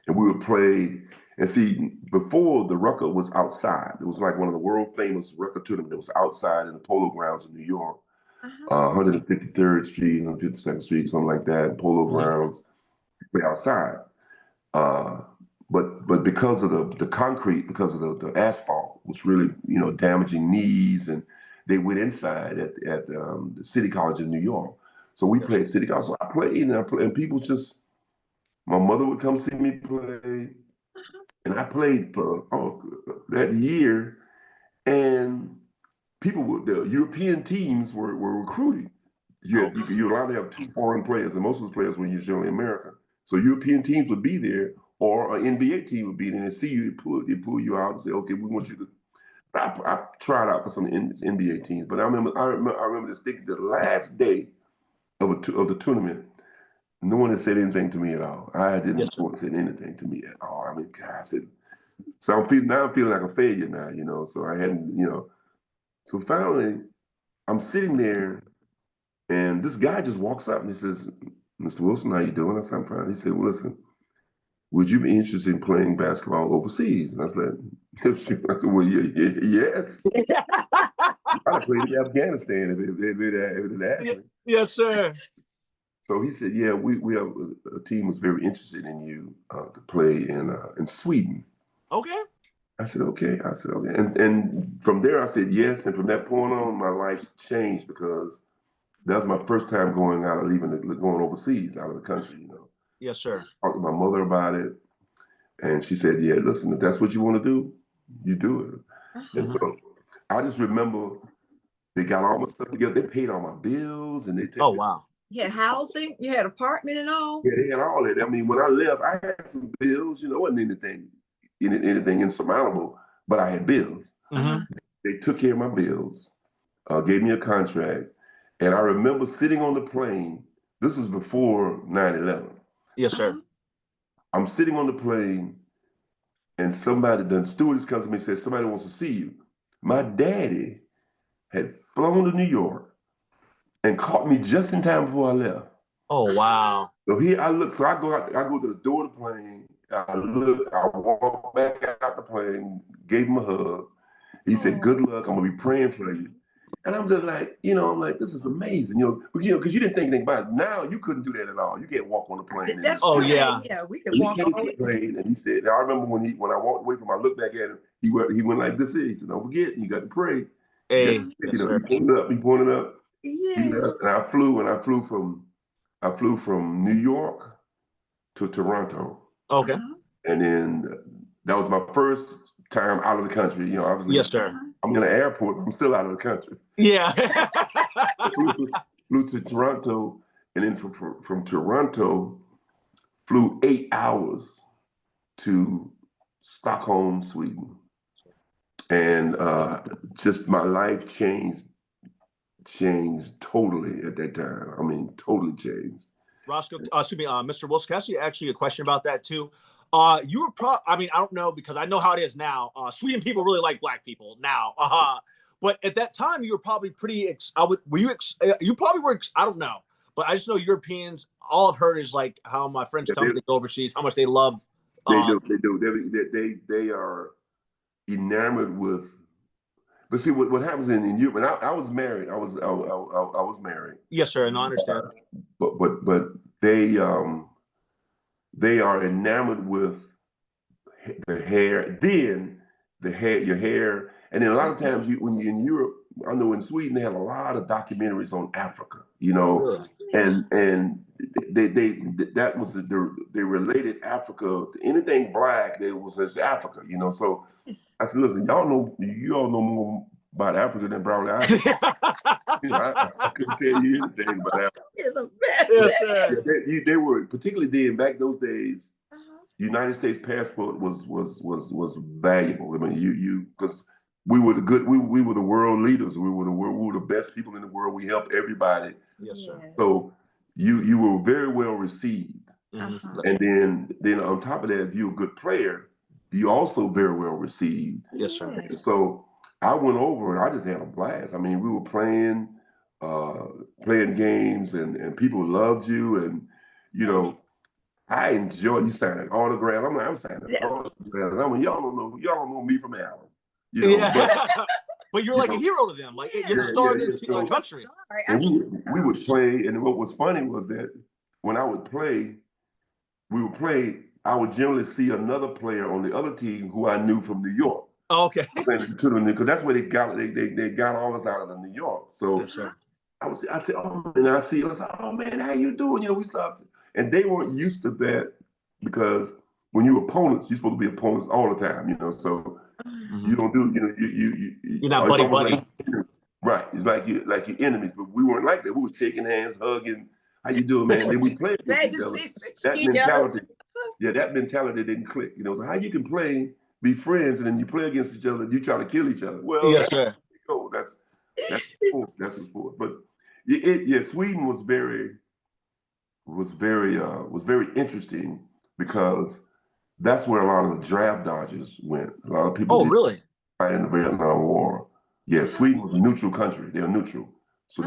we would play. And see, before the Rucker was outside, it was like one of the world famous Rucker tournaments. It was outside in the Polo Grounds in New York, 153rd Street, 152nd Street, something like that. Polo Grounds, play outside. But because of the concrete, because of the asphalt, was really damaging knees, and they went inside at the City College of New York. So we played City College. So I played, and people just, my mother would come see me play. And I played for that year, and the European teams were recruiting. You're allowed to have 2 foreign players, and most of those players were usually American. So European teams would be there, or an NBA team would be there and see you. They pull you out and say, okay, we want you to. I tried out for some NBA teams, but I remember distinctly the last day of the tournament. No one had said anything to me at all. I didn't want to say anything to me at all. I mean, God, I said, so I'm feeling like a failure now, you know. So I hadn't, you know. So finally, I'm sitting there, and this guy just walks up and he says, "Mr. Wilson, how you doing?" I said, "I'm fine." He said, "Well, listen, would you be interested in playing basketball overseas?" And I said, "Well, yes." I played in Afghanistan if it asked me. Yes, sir. So he said, "Yeah, we have a team was very interested in you to play in Sweden." Okay. I said, "Okay." I said, "Okay." And from there, I said yes. And from that point on, my life changed because that was my first time going overseas, out of the country. You know. Yes, sir. I talked to my mother about it, and she said, "Yeah, listen, if that's what you want to do, you do it." And so I just remember they got all my stuff together. They paid all my bills, and they took. Oh, wow. You had housing, you had apartment and all. Yeah, they had all that. I mean, when I left, I had some bills. You know, it wasn't anything insurmountable, but I had bills. They took care of my bills, gave me a contract, and I remember sitting on the plane. This was before 9/11. Yes, sir. I'm sitting on the plane, and the stewardess comes to me and says, "Somebody wants to see you." My daddy had flown to New York and caught me just in time before I left. Oh, wow. So here I look. So I go to the door of the plane. I look. I walk back out the plane. Gave him a hug. He said, "Good luck. I'm gonna be praying for you." And I'm just like, I'm like, this is amazing, because you didn't think anything about it. Now you couldn't do that at all. You can't walk on the plane. Yeah, we could walk on the plane. And he said, I remember when I walked away from him, I looked back at him. He went like this. He said, "Don't forget, you got to pray." Hey, he pointed up. Yes. And I flew from New York to Toronto. Okay. And then that was my first time out of the country. Obviously. Yes, sir. I'm in an airport, but I'm still out of the country. Yeah. flew to Toronto, and then from Toronto, flew 8 hours to Stockholm, Sweden. And just my life changed totally at that time. I mean, totally changed. Roscoe, Mr. Wilson, can I ask you actually a question about that too? You were I mean, I don't know, because I know how it is now. Sweden people really like black people now. But at that time, you were probably pretty, you probably were, I don't know. But I just know Europeans, all I've heard is like how my friends tell me they go overseas, how much they love. They do. They are enamored with. But see what happens in Europe. And I was married. I was married. Yes, sir. And I understand. But they are enamored with the hair. Then your hair, and then a lot of times when you're in Europe, I know in Sweden they have a lot of documentaries on Africa. Really? And they related Africa to anything black. There was this Africa. So I said, listen, you all know more about Africa than probably I do. I couldn't tell you anything about Africa. Yes, sir. They were, particularly then, back those days. United States passport was valuable. I mean, because we were the world leaders. We were the best people in the world. We helped everybody. Yes, sir. So you were very well received. And then on top of that, if you're a good player, you also very well received. Yes, sir. And so I went over and I just had a blast. I mean, we were playing games, and people loved you, and I enjoyed. You signing autographs. I'm signing autographs. I mean, y'all don't know me from Allen. But you're like a hero to them. Like you're the star of the country. And we would play, and what was funny was that when I would play, I would generally see another player on the other team who I knew from New York. Oh, okay. Because that's where they got all us out of New York. So yes, sir. I said, oh, and I was like, oh man, how you doing? We stopped, and they weren't used to that, because when you're opponents, you're supposed to be opponents all the time. So you don't do, you're not buddy. Right. It's like you're enemies, but we weren't like that. We were shaking hands, hugging, how you doing, man? Then we play Glad against each to other. see That each other. mentality, yeah, that mentality didn't click. You know, so how you can play, be friends, and then you play against each other, and you try to kill each other. Well, Yes, sir. that's sport. That's a sport. But yeah, Sweden was very interesting because that's where a lot of the draft dodgers went. A lot of people Oh, did really? fight in the Vietnam War. Yeah, Sweden was a neutral country. They were neutral, so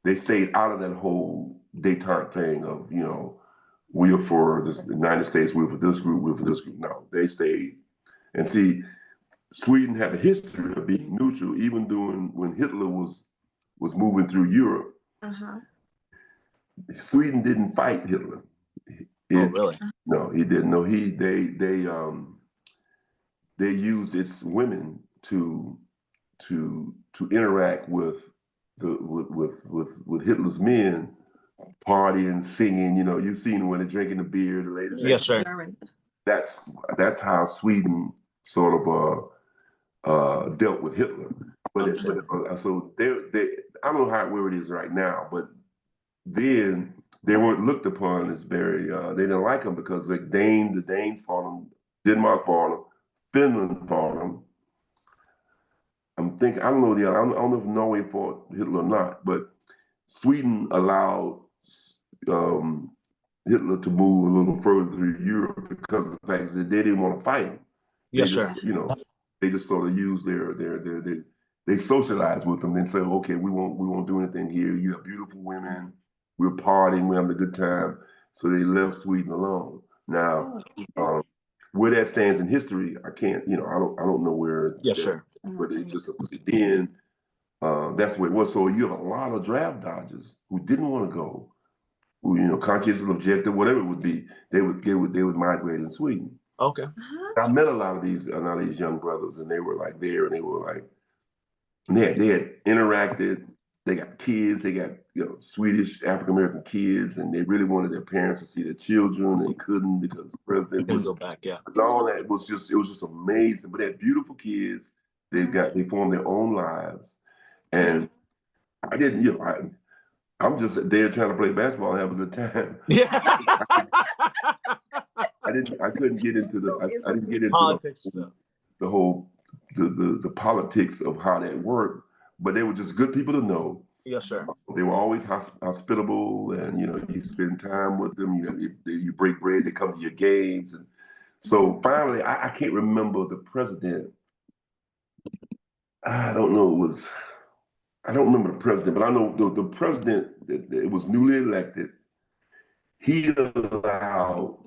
they stayed out of that whole detente thing of, you know, we are for the United States, we're for this group, we're for this group. No, they stayed. And see, Sweden had a history of being neutral, even during when Hitler was moving through Europe. Sweden didn't fight Hitler. Oh, really? No, he didn't. No, they used its women to interact with with Hitler's men, partying, singing. You know, you've seen when they're drinking the beer, the ladies. Yes, sir. That's how Sweden sort of dealt with Hitler. But so they I don't know where it is right now, but then they weren't looked upon as very. They didn't like them because the Danes fought them, Denmark fought them, Finland fought them. I don't know I don't know if Norway fought Hitler or not, but Sweden allowed Hitler to move a little further through Europe because of the fact that they didn't want to fight him. Yes, sir. You know, they just sort of used they socialized with them and said, okay, we won't do anything here. You have beautiful women, we're partying, we're having a good time. So they left Sweden alone. Now, where that stands in history, I can't, you know, I don't know where. Yes, sir. But it just then that's what it was. So you have a lot of draft dodgers who didn't want to go, who, you know, conscious and objective, whatever it would be, they would migrate in Sweden. Okay. I met a lot of these young brothers, and they were like there, and they were like, they had interacted. They got kids. They got, you know, Swedish African American kids, and they really wanted their parents to see their children. They couldn't because the president couldn't go back. Yeah. Because all that was just amazing. But they had beautiful kids. They formed their own lives, and I didn't. You know, I'm just there trying to play basketball and have a good time. Yeah. I couldn't get into I didn't get into politics. The whole the politics of how that worked, but they were just good people to know. Yes, sir. They were always hospitable, and, you know, you spend time with them. You break bread. They come to your games, and so finally, I can't remember the president. I don't know. I don't remember the president, but I know the president that was newly elected. He allowed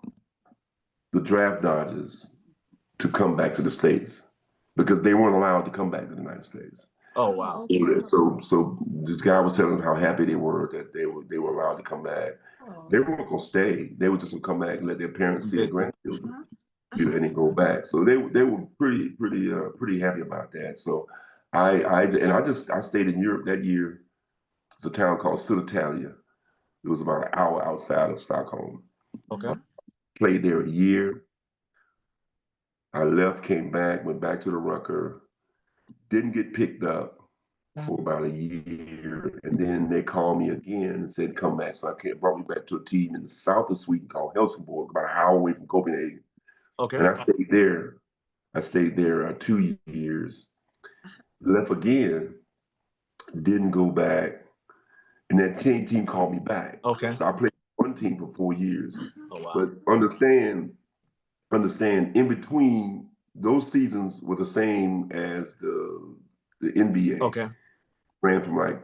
the draft dodgers to come back to the States because they weren't allowed to come back to the United States. Oh, wow. So this guy was telling us how happy they were that they were allowed to come back. They weren't gonna stay. They were just gonna come back and let their parents see their grandchildren, and then go back. So they were pretty happy about that. So I stayed in Europe that year. It's a town called Södertälje. It was about an hour outside of Stockholm. Okay. Played there a year. I left, came back, went back to the Rucker. Didn't get picked up for about a year, and then they called me again and said, come back. So I brought me back to a team in the south of Sweden called Helsingborg, about an hour away from Copenhagen. Okay. And I stayed there. 2 years. Left again, didn't go back, and that team called me back. Okay. So I played one team for 4 years. Oh, wow. But understand, in between, those seasons were the same as the NBA. Okay. Ran from like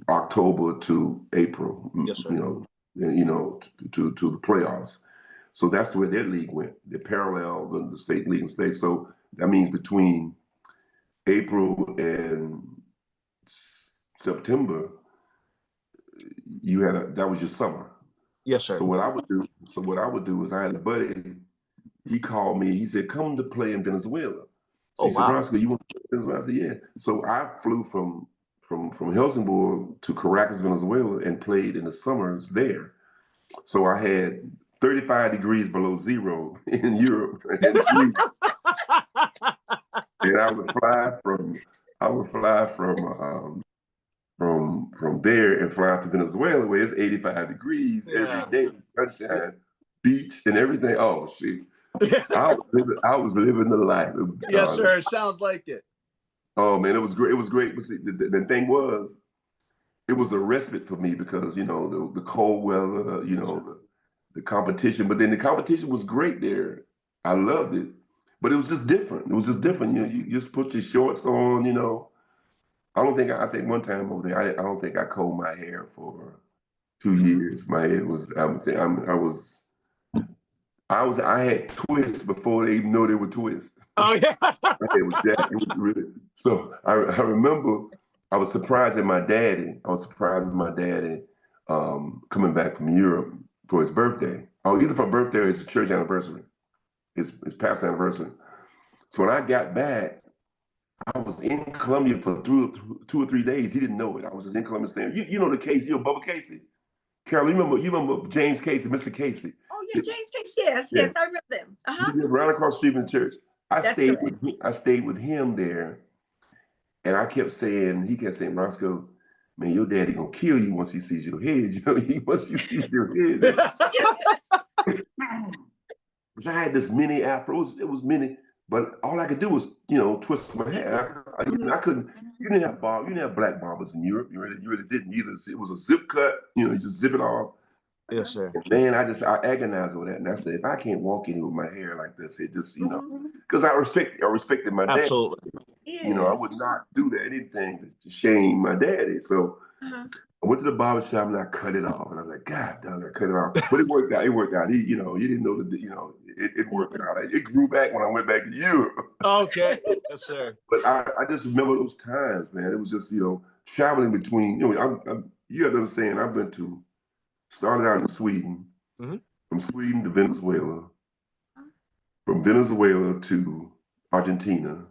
October to April. Yes, sir. To the playoffs. So that's where their league went. They parallel the state league and state. So that means between April and September, that was your summer. Yes, sir. So what I would do is I had a buddy. He called me. He said, "Come to play in Venezuela." So he said, "Roscoe, you want to play in Venezuela?" I said, "Yeah." So I flew from Helsingborg to Caracas, Venezuela, and played in the summers there. So I had 35 degrees below zero in Europe and Sweden. And I would fly from from there and fly out to Venezuela where it's 85 degrees every day, sunshine, beach and everything. Oh shit. I was living the life. Yes, sir. It sounds like it. Oh man, it was great. It was great. But see, the thing was, it was a respite for me because the cold weather, the competition. But then the competition was great there. I loved it, but it was just different. It was just different. You just put your shorts on. I think one time over there, I don't think I combed my hair for 2 years. My hair was. I had twists before they even know they were twists. Oh yeah. It was that. It was really. So I remember I was surprised at my daddy. Coming back from Europe for his birthday. Oh, either for birthday or his church anniversary, his pastor anniversary. So when I got back, I was in Columbia for 2 or 3 days. He didn't know it. I was just in Columbia staying. You know the Casey, Bubba Casey. Carol, you remember James Casey, Mr. Casey? Oh yeah, James Casey. Yes, I remember them. He lived right across the street from the church. I stayed with him there, and he kept saying, Roscoe, man, your daddy gonna kill you once he sees your head. Once he sees your head. Because I had this mini afro. It was mini, but all I could do was, twist my hair. I couldn't. You didn't have black barbers in Europe. You really didn't either. It was a zip cut. You just zip it off. Yes, sir. And then I agonized over that, and I said, if I can't walk in with my hair like this, it just, because I respected my dad. Absolutely. I would not do that, anything to shame my daddy. So I went to the barber shop and I cut it off, and I was like, God damn, I cut it off. But it worked out. He, you didn't know it worked out. It grew back when I went back to Europe. Okay. Yes, sir. But I just remember those times, man. It was just, traveling between, you have to understand, started out in Sweden, from Sweden to Venezuela, from Venezuela to Argentina,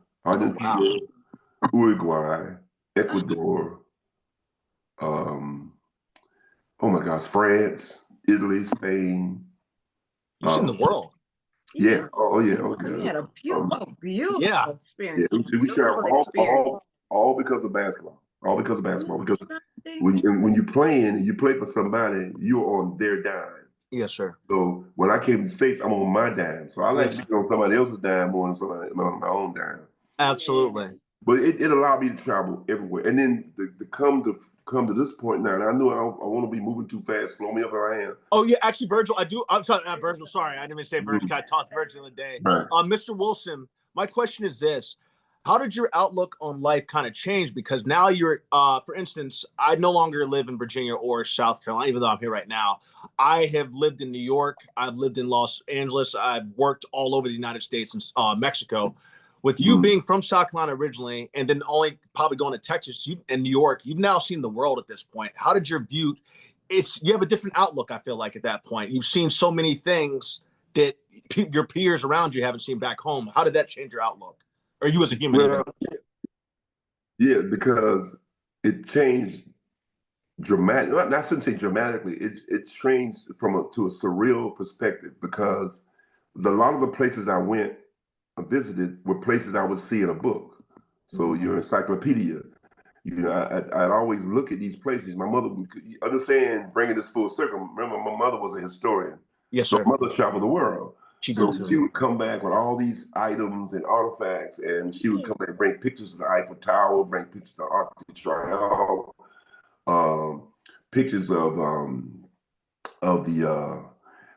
Uruguay, Ecuador, France, Italy, Spain. You've seen the world. Yeah. Oh yeah. You had a beautiful experience. Yeah. We traveled all because of basketball. All because of basketball. Because when you're playing, you play for somebody, you're on their dime. Yes, sir. So when I came to the States, I'm on my dime. So I like to be on somebody else's dime more than on my own dime. Absolutely. But it allowed me to travel everywhere. And then to come to this point now, and I knew I want to be moving too fast. Slow me up if I am. Oh yeah, actually, Virgil, I'm sorry, not Virgil. Sorry, I didn't even say Virgil. I talked to Virgil the other day. Right. Mr. Wilson, my question is this: how did your outlook on life kind of change? Because now you're, for instance, I no longer live in Virginia or South Carolina, even though I'm here right now. I have lived in New York. I've lived in Los Angeles. I've worked all over the United States and Mexico. With you being from South Carolina originally, and then only probably going to Texas and New York, you've now seen the world at this point. How did your view? You have a different outlook, I feel like, at that point. You've seen so many things that your peers around you haven't seen back home. How did that change your outlook? Or you as a human? Well, yeah, because it changed dramatically. I shouldn't say dramatically. It changed to a surreal perspective, because a lot of the places I went, visited, were places I would see in a book. So your encyclopedia. I'd always look at these places. My mother would understand, bringing this full circle. Remember, my mother was a historian. Yes, sir. My mother traveled the world. She would come back with all these items and artifacts, and she would come back and bring pictures of the Eiffel Tower, bring pictures of the Arc de Triomphe, pictures of the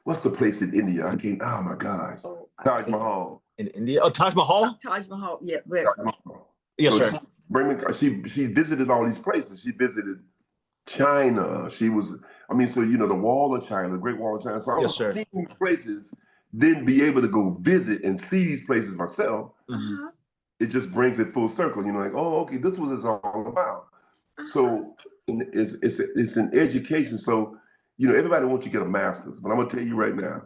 what's the place in India? Oh my gosh, Taj Mahal. In India? Oh, Taj Mahal? Taj Mahal, yeah. Taj Mahal. Yes, sir. She visited all these places. She visited China. She was, the Wall of China, the Great Wall of China. So I was seeing these places, then be able to go visit and see these places myself. It just brings it full circle. Okay, this was it's all about. So it's an education. So, everybody wants you to get a master's, but I'm gonna tell you right now,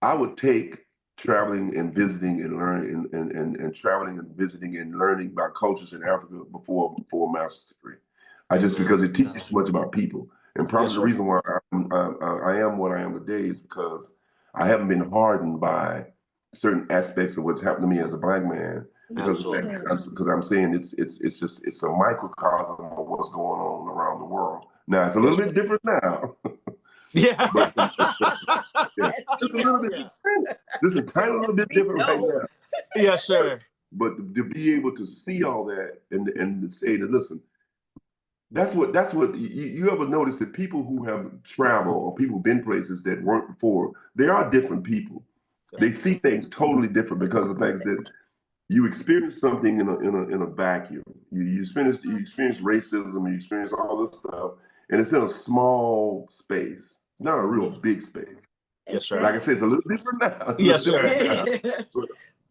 I would take traveling and visiting and learning and traveling and visiting and learning about cultures in Africa before a master's degree. Because it teaches so much about people. And probably the reason why I am what I am today is because I haven't been hardened by certain aspects of what's happened to me as a Black man. because I'm saying it's a microcosm of what's going on around the world. Now it's a little bit different now. Yeah. But yeah, just a little bit. Just a tiny little bit different right now. Yes, sir. But to be able to see all that and to say that, listen, that's what you ever notice that people who have traveled or people who've been places that weren't before, they are different people. They see things totally different because of the fact that you experience something in a vacuum. You experience racism, you experience all this stuff, and it's in a small space, not a real big space. Yes, sir. Like I said, it's a little different now. Yes, sir. Yes.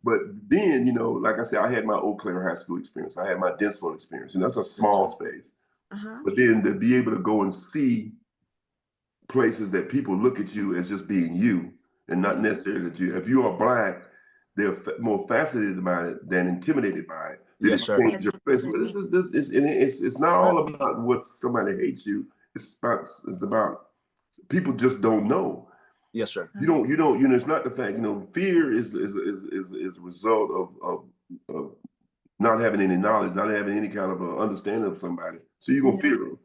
But then, like I said, I had my Eau Claire High School experience. I had my Dennisville experience, and that's a small space. But then to be able to go and see places that people look at you as just being you and not necessarily that you, if you are Black, they're more fascinated by it than intimidated by it. Yes, sir. It's not all about what somebody hates you. It's about people just don't know. Yes, sir. You don't. It's not the fact. Fear is a result of not having any knowledge, not having any kind of understanding of somebody. So you're gonna fear them.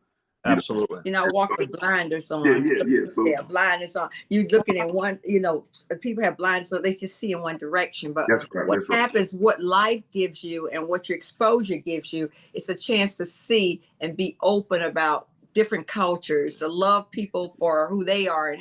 Absolutely. Walk with blinders on. Yeah. So blinders on. You looking at one. People have blinders, so they just see in one direction. But what happens? What life gives you and what your exposure gives you, it's a chance to see and be open about different cultures, to love people for who they are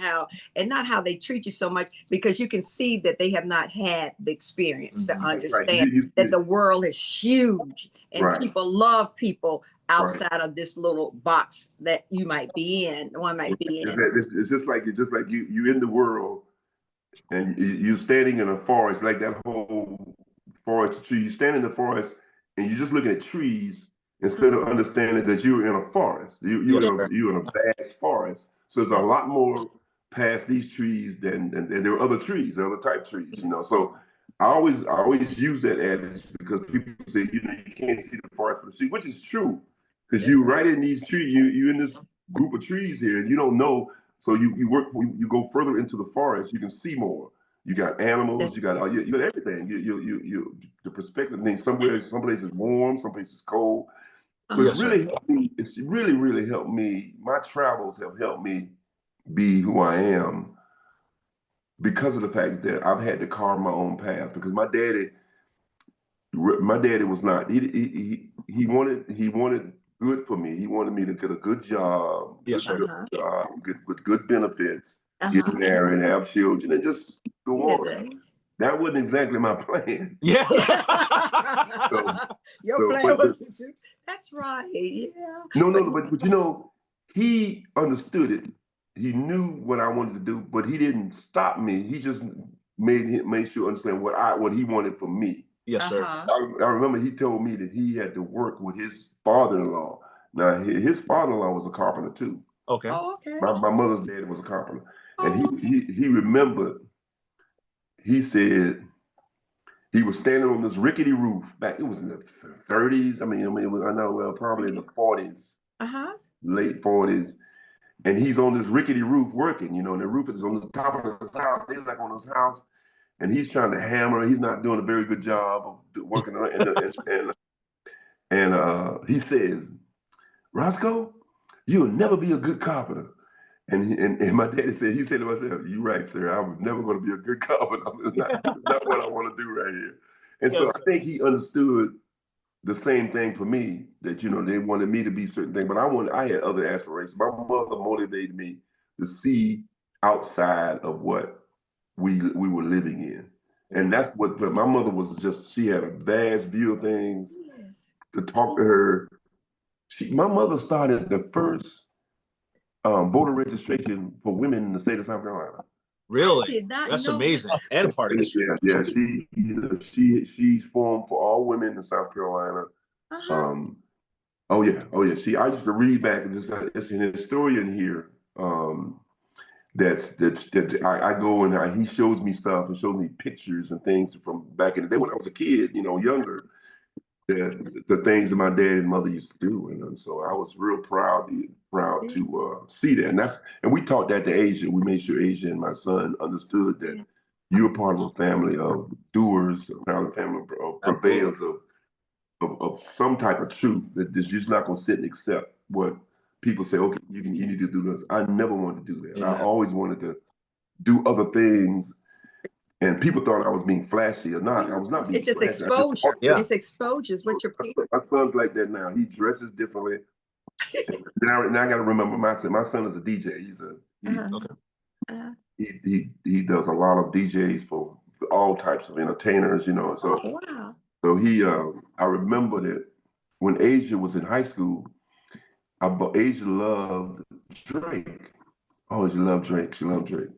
and not how they treat you so much, because you can see that they have not had the experience to understand that the world is huge and people love people outside of this little box that you might be in. One might be in. It's just like you in the world, and you standing in a forest, like that whole forest tree. You stand in the forest, and you're just looking at trees instead of understanding that you're in a forest. You're in a vast forest. So there's a lot more past these trees than there are other trees, other type trees. So I always use that adage because people say you can't see the forest for the trees, which is true. Because you right in these trees, you in this group of trees here, and you don't know. So you go further into the forest, you can see more. You got animals, you got everything. You the perspective thing. Some places warm, some places cold. So it's really helped me. It's really helped me. My travels have helped me be who I am because of the fact that I've had to carve my own path. Because my daddy was not. He wanted good for me. He wanted me to get a good job, with good benefits, get married, have children, and just go on. That wasn't exactly my plan. Yeah. Your plan was to. That's right. Yeah. No, but he understood it. He knew what I wanted to do, but he didn't stop me. He just made sure understand what he wanted from me. Yes, sir. I remember he told me that he had to work with his father-in-law. Now, his father-in-law was a carpenter too. Okay. Oh, okay. My mother's dad was a carpenter, and he remembered. He said he was standing on this rickety roof back. It was in the 30s. I mean, probably in the 40s, late 40s. And he's on this rickety roof working. And the roof is on the top of his house. They're like on his house. And he's trying to hammer. He's not doing a very good job of working. And he says, "Roscoe, you'll never be a good carpenter." And my daddy said, he said to myself, "You're right, sir. I'm never going to be a good carpenter. This is not what I want to do right here." And so I think he understood the same thing for me, that they wanted me to be certain things, but I had other aspirations. My mother motivated me to see outside of what we were living in. And that's what my mother was. She had a vast view of things. To talk to her, my mother started the first voter registration for women in the state of South Carolina. Really? That's amazing. And a part of history. Yeah. She's formed for all women in South Carolina. Oh yeah. I used to read back. It's an historian here. That I go and he shows me stuff and shows me pictures and things from back in the day when I was a kid, younger. The things that my dad and mother used to do, and so I was real proud to see that, and we taught that to Asia. We made sure Asia and my son understood that you're part of a family of doers, a family of purveyors of some type of truth that you're just not going to sit and accept what people say. Okay, you need to do this. I never wanted to do that. Yeah. I always wanted to do other things, and people thought I was being flashy or not. I was not being It's just flashy. exposure. Yeah. It's exposure is what you're paying. My son's like that now. He dresses differently. now I got to remember my son. My son is a DJ. He does a lot of DJs for all types of entertainers, you know. So wow. so I remember that when Asia was in high school, Asia loved Drake. Oh, she loved Drake. She loved Drake.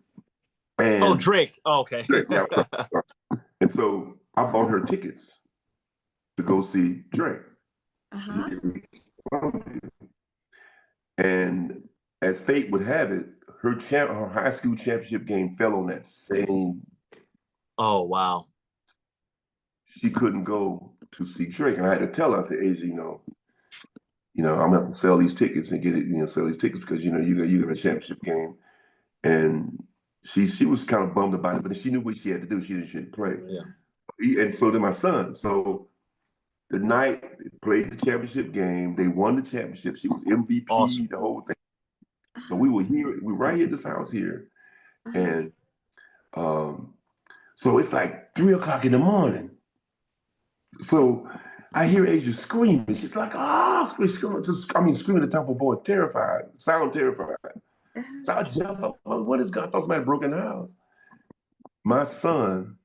And Drake. Oh, okay. Drake, yeah. And so I bought her tickets to go see Drake. And as fate would have it, her high school championship game fell on that same. Oh, wow. She couldn't go to see Drake, and I had to tell her, I said, Asia, I'm gonna have to sell these tickets and get it, sell these tickets because you got a championship game. And she was kind of bummed about it, but she knew what she had to do. She didn't play. Yeah. And so did my son. So the night they played the championship game, they won the championship. She was MVP, awesome. The whole thing. So we were right here at this house here. And so it's like 3 o'clock in the morning. So I hear Asia screaming. She's like, screaming at the top of her voice, terrified, terrified. So I jump up. What is God? I thought somebody broke in the house. My son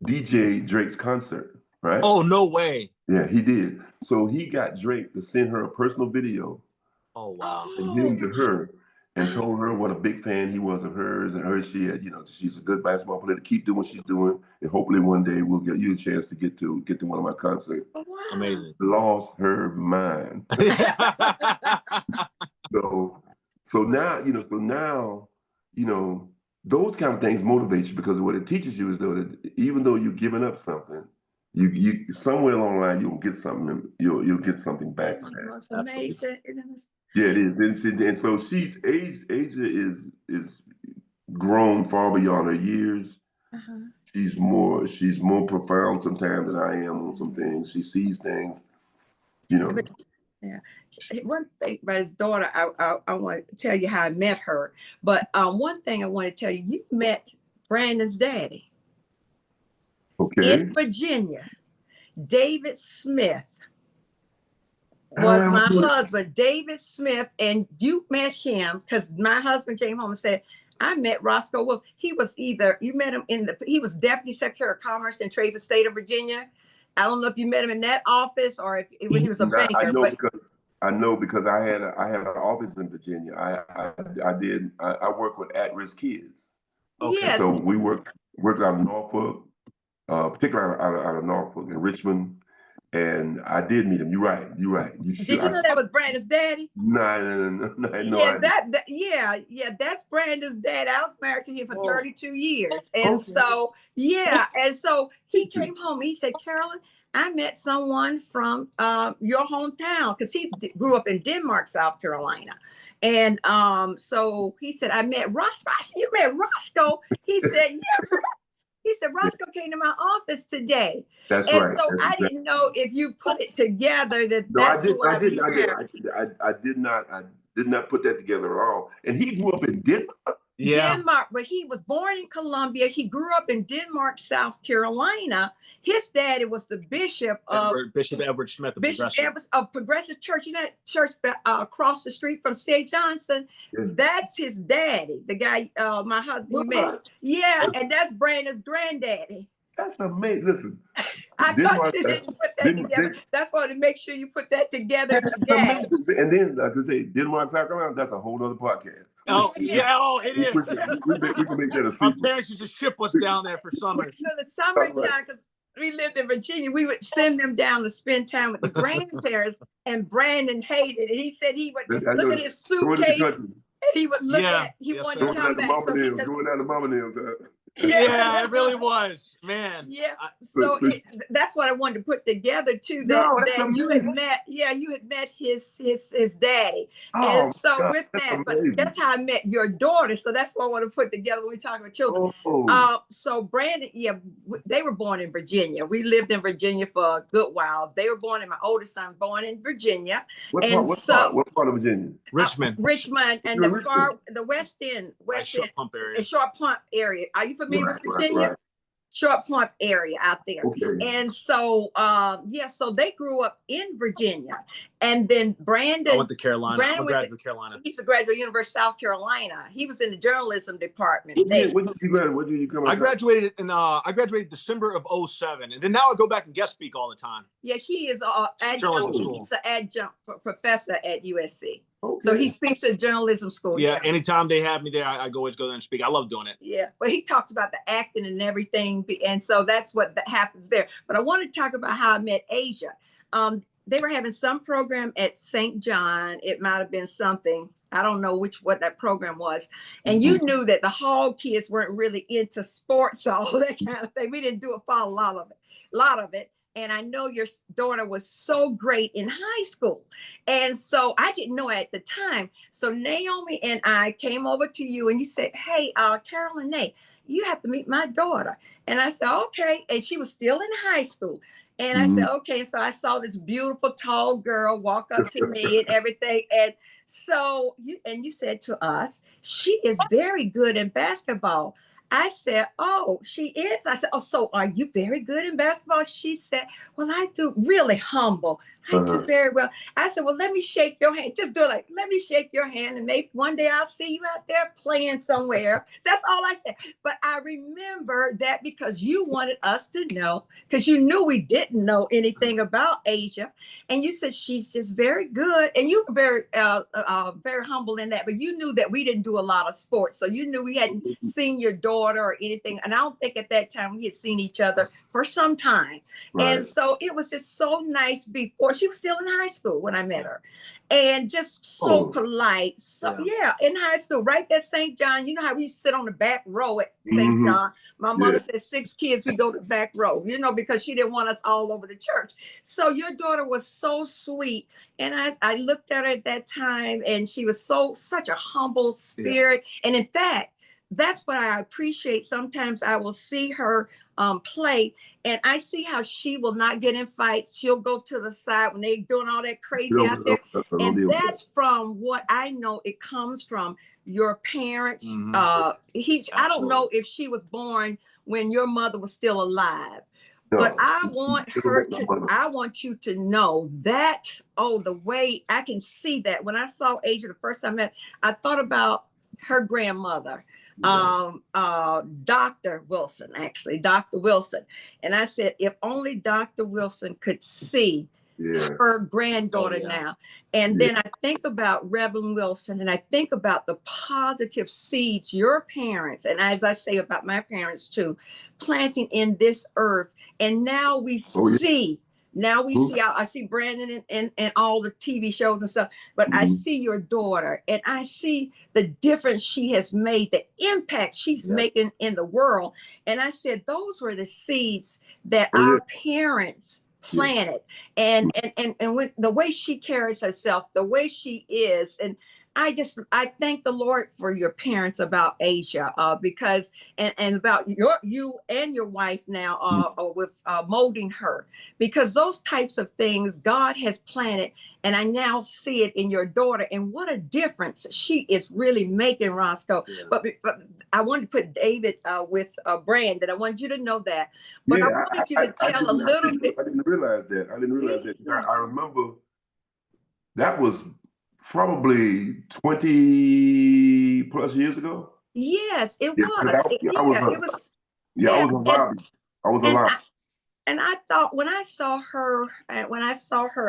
DJ'd Drake's concert, right? Oh, no way. Yeah, he did. So he got Drake to send her a personal video. Oh, wow. And him to her, and told her what a big fan he was of hers, and she had, she's a good basketball player, to keep doing what she's doing, and hopefully one day we'll get you a chance to get to one of my concerts. Oh, wow. Amazing. Lost her mind. So now, those kind of things motivate you, because what it teaches you is that even though you're giving up something, you somewhere along the line you'll get something. You'll get something back for that. That's amazing. Yeah, it is. And so Asia is grown far beyond her years. She's more profound sometimes than I am on some things. She sees things, But, yeah. One thing about his daughter, I want to tell you how I met her. But one thing I want to tell you, you met Brandon's daddy. Okay. In Virginia. David Smith was my husband, David Smith, and you met him because my husband came home and said, I met Roscoe Wilson. He was you met him he was Deputy Secretary of Commerce and Trade for the state of Virginia. I don't know if you met him in that office or when he was a banker. I know because I had an office in Virginia. I worked with at-risk kids. Okay. Yes. So we worked out of Norfolk, particularly out of Norfolk and Richmond. And I did meet him. You're right. Did you know that was Brandon's daddy? No. Yeah, that's Brandon's dad. I was married to him for 32 years. And so he came home. He said, Carolyn, I met someone from your hometown, because he grew up in Denmark, South Carolina. And so he said, I met Roscoe. I said, you met Roscoe? He said, yeah. He said, Roscoe came to my office today. That's right. So I didn't know if you put it together that I did not put that together at all. And he grew up in Denmark. Yeah. Denmark, but he was born in Columbia. He grew up in Denmark, South Carolina. His daddy was the bishop of Bishop Edward Smith, of Progressive Church. You know that church across the street from St. Johnson? Yeah. That's his daddy, the guy my husband met. Yeah, and that's Brandon's granddaddy. That's amazing. Listen, I thought you didn't put that together. That's why to make sure you put that together today. And then, like I say, Denmark, South Carolina, that's a whole other podcast. Oh, yeah. Oh, it is. We can make that a secret. Our parents used to ship us down there for summers. The summertime, because we lived in Virginia, we would send them down to spend time with the grandparents, and Brandon hated it. He said he would look at his suitcase, and he would look at he wanted to come back. Going down to Mama Neal's. Yeah, it really was, man. Yeah. So that's what I wanted to put together too. That you had met, you had met his daddy. Oh, And so God, with that's that, but amazing. that's how I met your daughter. So that's what I want to put together when we talk about children. Oh. So Brandon, they were born in Virginia. We lived in Virginia for a good while. They were born, and my oldest son born in Virginia. What part of Virginia? Richmond. Richmond and the West End, Short Pump area. the Short Pump area. Are you familiar with Virginia? Right. Short Pump area out there. Okay. And so, so they grew up in Virginia. And then Brandon. I went to Carolina. I'm a graduate of Carolina. He's a graduate of University of South Carolina. He was in the journalism department. What did you come? I graduated December of 2007. And then now I go back and guest speak all the time. Yeah, he is he's an adjunct professor at USC. Okay. So he speaks at journalism school. Yeah, anytime they have me there, I always go there and speak. I love doing it. Yeah, but he talks about the acting and everything. And so that's what happens there. But I want to talk about how I met Asia. They were having some program at St. John. It might have been something. I don't know what that program was. And you knew that the Hall kids weren't really into sports, all that kind of thing. We didn't follow a lot of it. And I know your daughter was so great in high school. And so I didn't know at the time. So Naomi and I came over to you and you said, hey, Carolyn, you have to meet my daughter. And I said, okay. And she was still in high school. And I said, okay. So I saw this beautiful, tall girl walk up to me and everything. And so you said to us, she is very good in basketball. I said, oh, she is. I said, oh, so are you very good in basketball? She said, well, I do. Really humble. I do very well. I said, well, let me shake your hand. Just do it like, let me shake your hand and maybe one day I'll see you out there playing somewhere. That's all I said. But I remember that because you wanted us to know, because you knew we didn't know anything about Asia. And you said, she's just very good. And you were very humble in that, but you knew that we didn't do a lot of sports. So you knew we hadn't seen your daughter or anything. And I don't think at that time we had seen each other for some time. Right. And so it was just so nice before. She was still in high school when I met her. And just so polite. So in high school, right there, St. John, you know how we sit on the back row at St. John. My mother said 6 kids, we go to the back row, because she didn't want us all over the church. So your daughter was so sweet. And I looked at her at that time and she was such a humble spirit. Yeah. And in fact, that's what I appreciate. Sometimes I will see her play and I see how she will not get in fights. She'll go to the side when they're doing all that crazy out there. And that's from what I know it comes from your parents. I don't know if she was born when your mother was still alive. No. But I want you to know that, the way I can see that. When I saw Asia the first time I met, I thought about her grandmother. Dr. Wilson. And I said, if only Dr. Wilson could see her granddaughter now. And then I think about Reverend Wilson and I think about the positive seeds your parents, and as I say about my parents too, planting in this earth. And now we see. Now we see, I see Brandon and all the TV shows and stuff, but I see your daughter and I see the difference she has made, the impact she's making in the world. And I said, those were the seeds that our parents planted. And when the way she carries herself, the way she is, and I thank the Lord for your parents about Asia, because and about you and your wife now with molding her, because those types of things God has planted, and I now see it in your daughter, and what a difference she is really making, Roscoe. Yeah. But I wanted to put David with Brandon. I wanted you to know that, but I wanted you to tell a little bit. I didn't realize that. I remember that was probably 20 plus years ago. Yes, it was. I was alive. And I thought when I saw her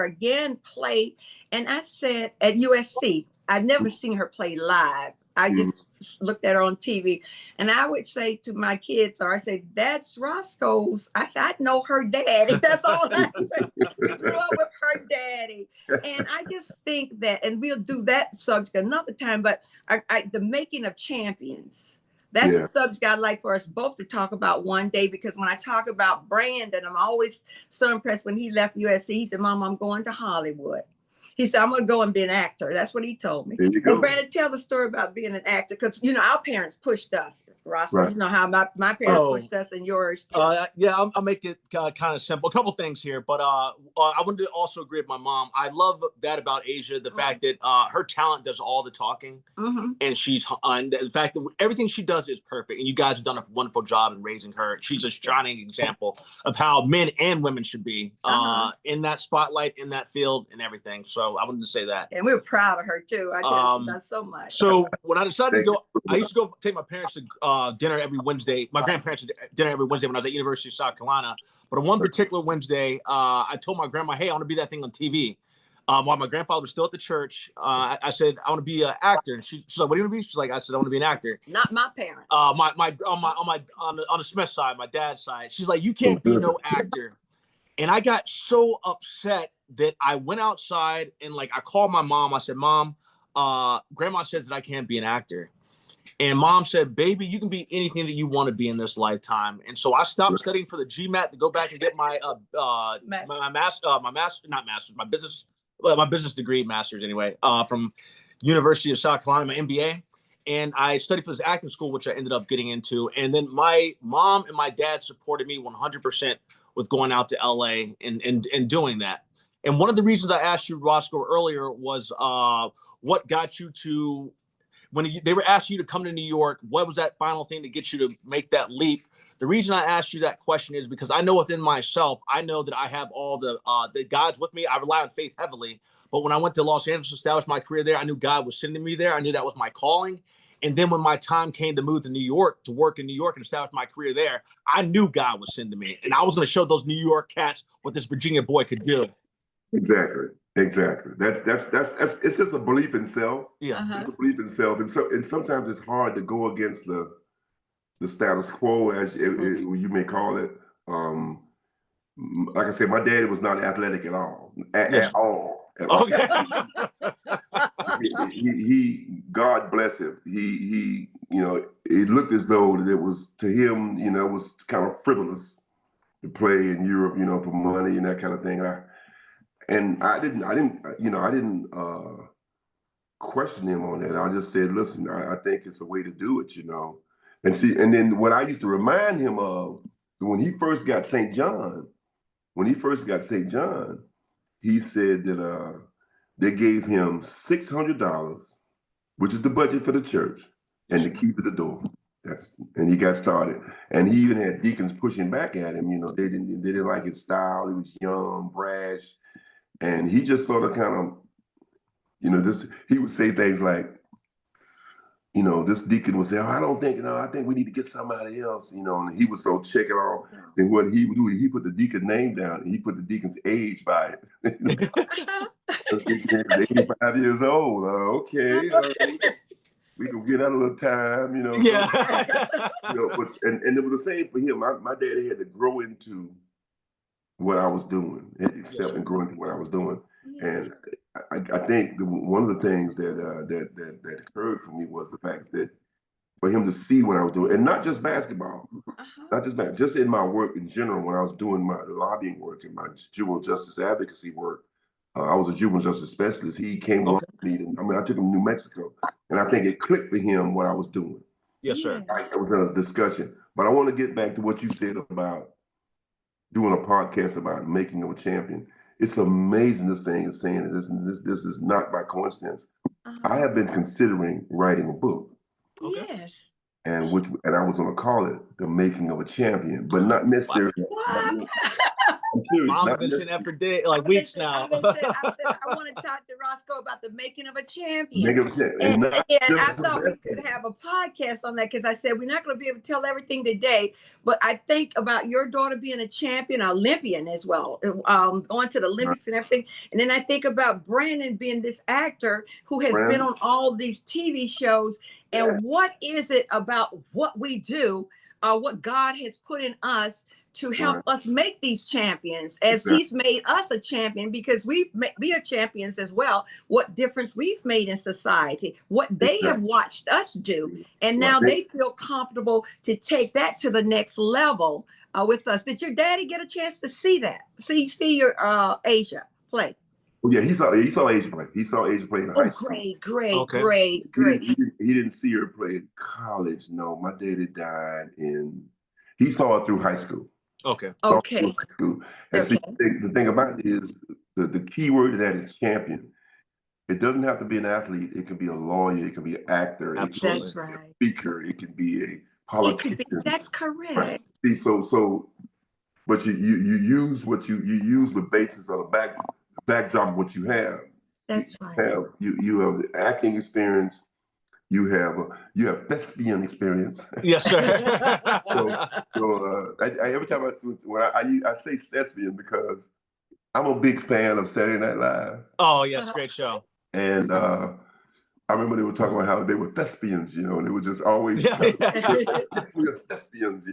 again play, and I said at USC, I've never seen her play live. I just looked at her on TV, and I would say to my kids, or I say, that's Roscoe's. I said, I know her daddy. That's all I said. We grew up with her daddy. And I just think that, and we'll do that subject another time, but the making of champions. That's a Yeah. subject I'd like for us both to talk about one day, because when I talk about Brandon, I'm always so impressed. When he left USC, he said, Mom, I'm going to Hollywood. He said, I'm going to go and be an actor. That's what he told me. There you And go. Brandon, tell the story about being an actor, because, you know, our parents pushed us, Roscoe. Right. You know how my parents pushed us, and yours too. Yeah, I'll make it kind of simple. A couple things here, but I wanted to also agree with my mom. I love that about Asia, the fact that her talent does all the talking, and and the fact that everything she does is perfect. And you guys have done a wonderful job in raising her. She's a shining example of how men and women should be in that spotlight, in that field, and everything. So I wanted to say that. And we were proud of her too. I tell you, she does so much. So when I decided to go, I used to go take my parents to dinner every Wednesday. My grandparents to dinner every Wednesday when I was at University of South Carolina. But on one particular Wednesday, I told my grandma, "Hey, I want to be that thing on TV." While my grandfather was still at the church, I said, "I want to be an actor." And she's like, "What do you want to be?" She's like, "I said I want to be an actor." Not my parents. On the Smith side, my dad's side, she's like, "You can't be no actor." And I got so upset that I went outside and like I called my mom. I said, "Mom, Grandma says that I can't be an actor." And Mom said, "Baby, you can be anything that you want to be in this lifetime." And so I stopped studying for the GMAT to go back and get my business degree, master's anyway, from University of South Carolina, my MBA. And I studied for this acting school, which I ended up getting into. And then my mom and my dad supported me 100% with going out to LA and doing that. And one of the reasons I asked you, Roscoe, earlier was what got you to, when they were asking you to come to New York, what was that final thing to get you to make that leap? The reason I asked you that question is because I know within myself, I know that I have all the God's with me. I rely on faith heavily. But when I went to Los Angeles to establish my career there, I knew God was sending me there. I knew that was my calling. And then when my time came to move to New York, to work in New York and establish my career there, I knew God was sending me. And I was going to show those New York cats what this Virginia boy could do. Exactly. That's it's just a belief in self. Yeah. It's a belief in self. And sometimes it's hard to go against the status quo, as you may call it. Like I said, my daddy was not athletic at all. At all. Okay. He God bless him. He it looked as though that it was, to him, it was kind of frivolous to play in Europe, for money and that kind of thing. I didn't question him on that. I just said, listen, I think it's a way to do it, And then what I used to remind him of, when he first got St. John, he said that they gave him $600, which is the budget for the church, and the key to the door. And he got started. And he even had deacons pushing back at him. They didn't like his style. He was young, brash. And he just sort of kind of, he would say things like, this deacon would say, "Oh, I think we need to get somebody else," and he was so check it off. And what he would do, he put the deacon name down, and he put the deacon's age by it. The deacon was 85 years old. Okay. We can get that a little time, Yeah. But and it was the same for him. My daddy had to grow into what I was doing, and grow into what I was doing. And I think one of the things that occurred for me was the fact that for him to see what I was doing, and not just basketball, just in my work in general, when I was doing my lobbying work and my juvenile justice advocacy work. I was a juvenile justice specialist. He came along with me. I took him to New Mexico, and I think it clicked for him what I was doing. Yes, sir. That was a discussion. But I want to get back to what you said about doing a podcast about making of a champion. It's amazing this thing is saying that this is not by coincidence. I have been considering writing a book. Yes. And I was going to call it The Making of a Champion, but not necessarily. I'm serious. Mom, I've been saying that for days, like weeks now. I said I want to talk to Roscoe about the making of a champion. And I thought we could have a podcast on that, because I said we're not going to be able to tell everything today, but I think about your daughter being a champion, Olympian as well, going to the Olympics and everything. And then I think about Brandon being this actor who has been on all these TV shows. And what is it about what we do, what God has put in us to help us make these champions, as he's made us a champion, because we are champions as well. What difference we've made in society, what they have watched us do, and now they feel comfortable to take that to the next level with us. Did your daddy get a chance to see that? See your Asia play? Well, yeah, he saw Asia play. He saw Asia play in high school. Great. He didn't see her play in college. No, my daddy died he saw it through high school. Okay. High school. And see, the thing about it is the key word to that is champion. It doesn't have to be an athlete. It can be a lawyer. It can be an actor. Absolutely. It can be a speaker. It can be a politician. That's correct. Right. See, but you use the basis of the backdrop of what you have. That's right. You have the acting experience. You have thespian experience. Yes, sir. Every time I say thespian because I'm a big fan of Saturday Night Live. Oh yes, great show. And I remember they were talking about how they were thespians, and they were just always thespians,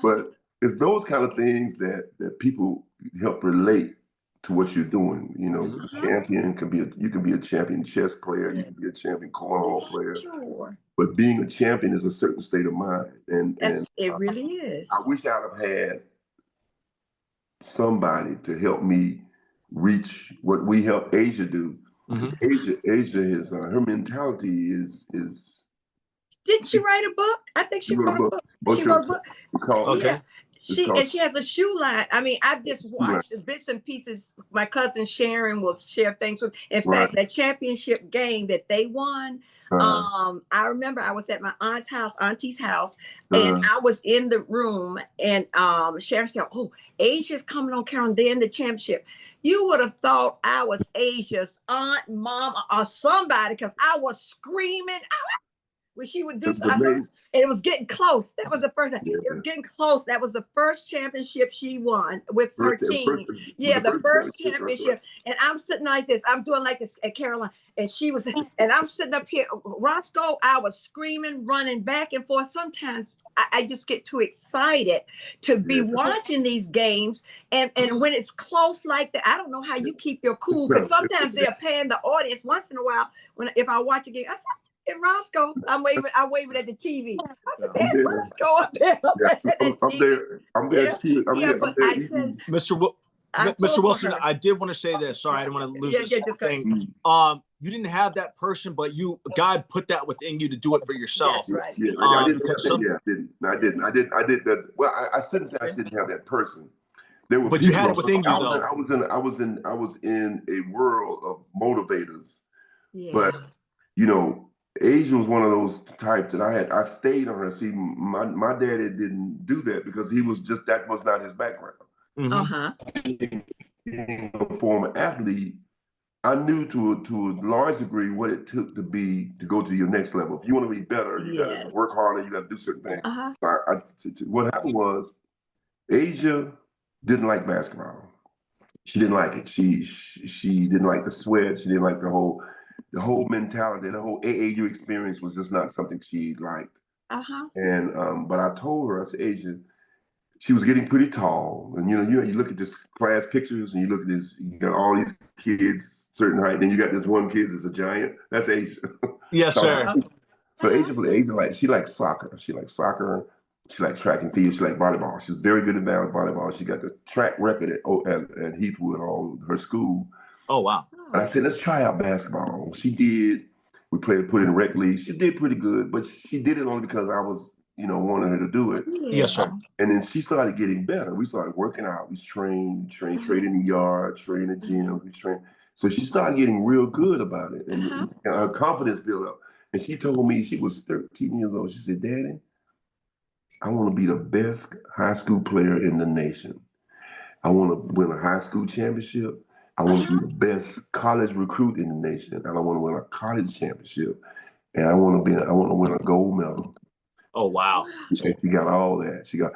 But it's those kind of things that people help relate to what you're doing. A champion you can be a champion chess player, you can be a champion cornhole player. Sure. But being a champion is a certain state of mind, and it really is. I wish I'd have had somebody to help me reach what we help Asia do. Because Asia is her mentality is. Didn't she write a book? I think she wrote a book. She wrote a book. It's called, yeah. She has a shoe line. I mean, I've just watched bits and pieces. My cousin Sharon will share things with. In fact, that championship game that they won. I remember I was at my auntie's house, and I was in the room, and Sharon said, "Oh, Asia's coming on camera. They're in the championship." You would have thought I was Asia's aunt, mom, or somebody, because I was screaming. When she would do something, and it was getting close. That was the first time. Yeah. It was getting close. That was the first championship she won with her team. The first championship. Right. And I'm sitting like this. I'm doing like this at Carolina. And she was, and I'm sitting up here. Roscoe, I was screaming, running back and forth. Sometimes I just get too excited to be watching these games. And when it's close like that, I don't know how you keep your cool, because sometimes they're paying the audience. Once in a while, if I watch a game, I say, "Hey, Roscoe," I'm waving at the TV. I said, "There's Roscoe up there." I'm there too. Mr. Wilson, I did want to say this. Sorry, I didn't want to lose this thing. You didn't have that person, but God put that within you to do it for yourself. That's right. Yeah, I didn't. I did that. Well, I shouldn't say I didn't have that person. But you had it within you, though. I was in a world of motivators. Yeah. But Asia was one of those types that I stayed on her. See, my daddy didn't do that because that was not his background. Being a former athlete, I knew to a large degree what it took to go to your next level. If you want to be better, you got to work harder. You got to do certain things. So what happened was, Asia didn't like basketball. She didn't like it. She didn't like the sweat. She didn't like the whole mentality. The whole AAU experience was just not something she liked. And but I told her, I said, Asia, she was getting pretty tall, and you look at this class pictures, and you look at this, you got all these kids certain height, then you got this one kid that's a giant. That's Asia. Yes, sir. So Asia, she likes soccer. She likes track and field. She liked volleyball. She was very good at volleyball. She got the track record at Heathwood, all her school. Oh wow! And I said, let's try out basketball. She did. We put in rec league. She did pretty good, but she did it only because I was, wanting her to do it. Yes, sir. And then she started getting better. We started working out. We trained in the yard, trained in the gym. We trained. So she started getting real good about it, and her confidence built up. And she told me, she was 13 years old. She said, Daddy, I want to be the best high school player in the nation. I want to win a high school championship. I want to be the best college recruit in the nation, and I want to win a college championship, and I want to win a gold medal. Oh wow! And she got all that. She got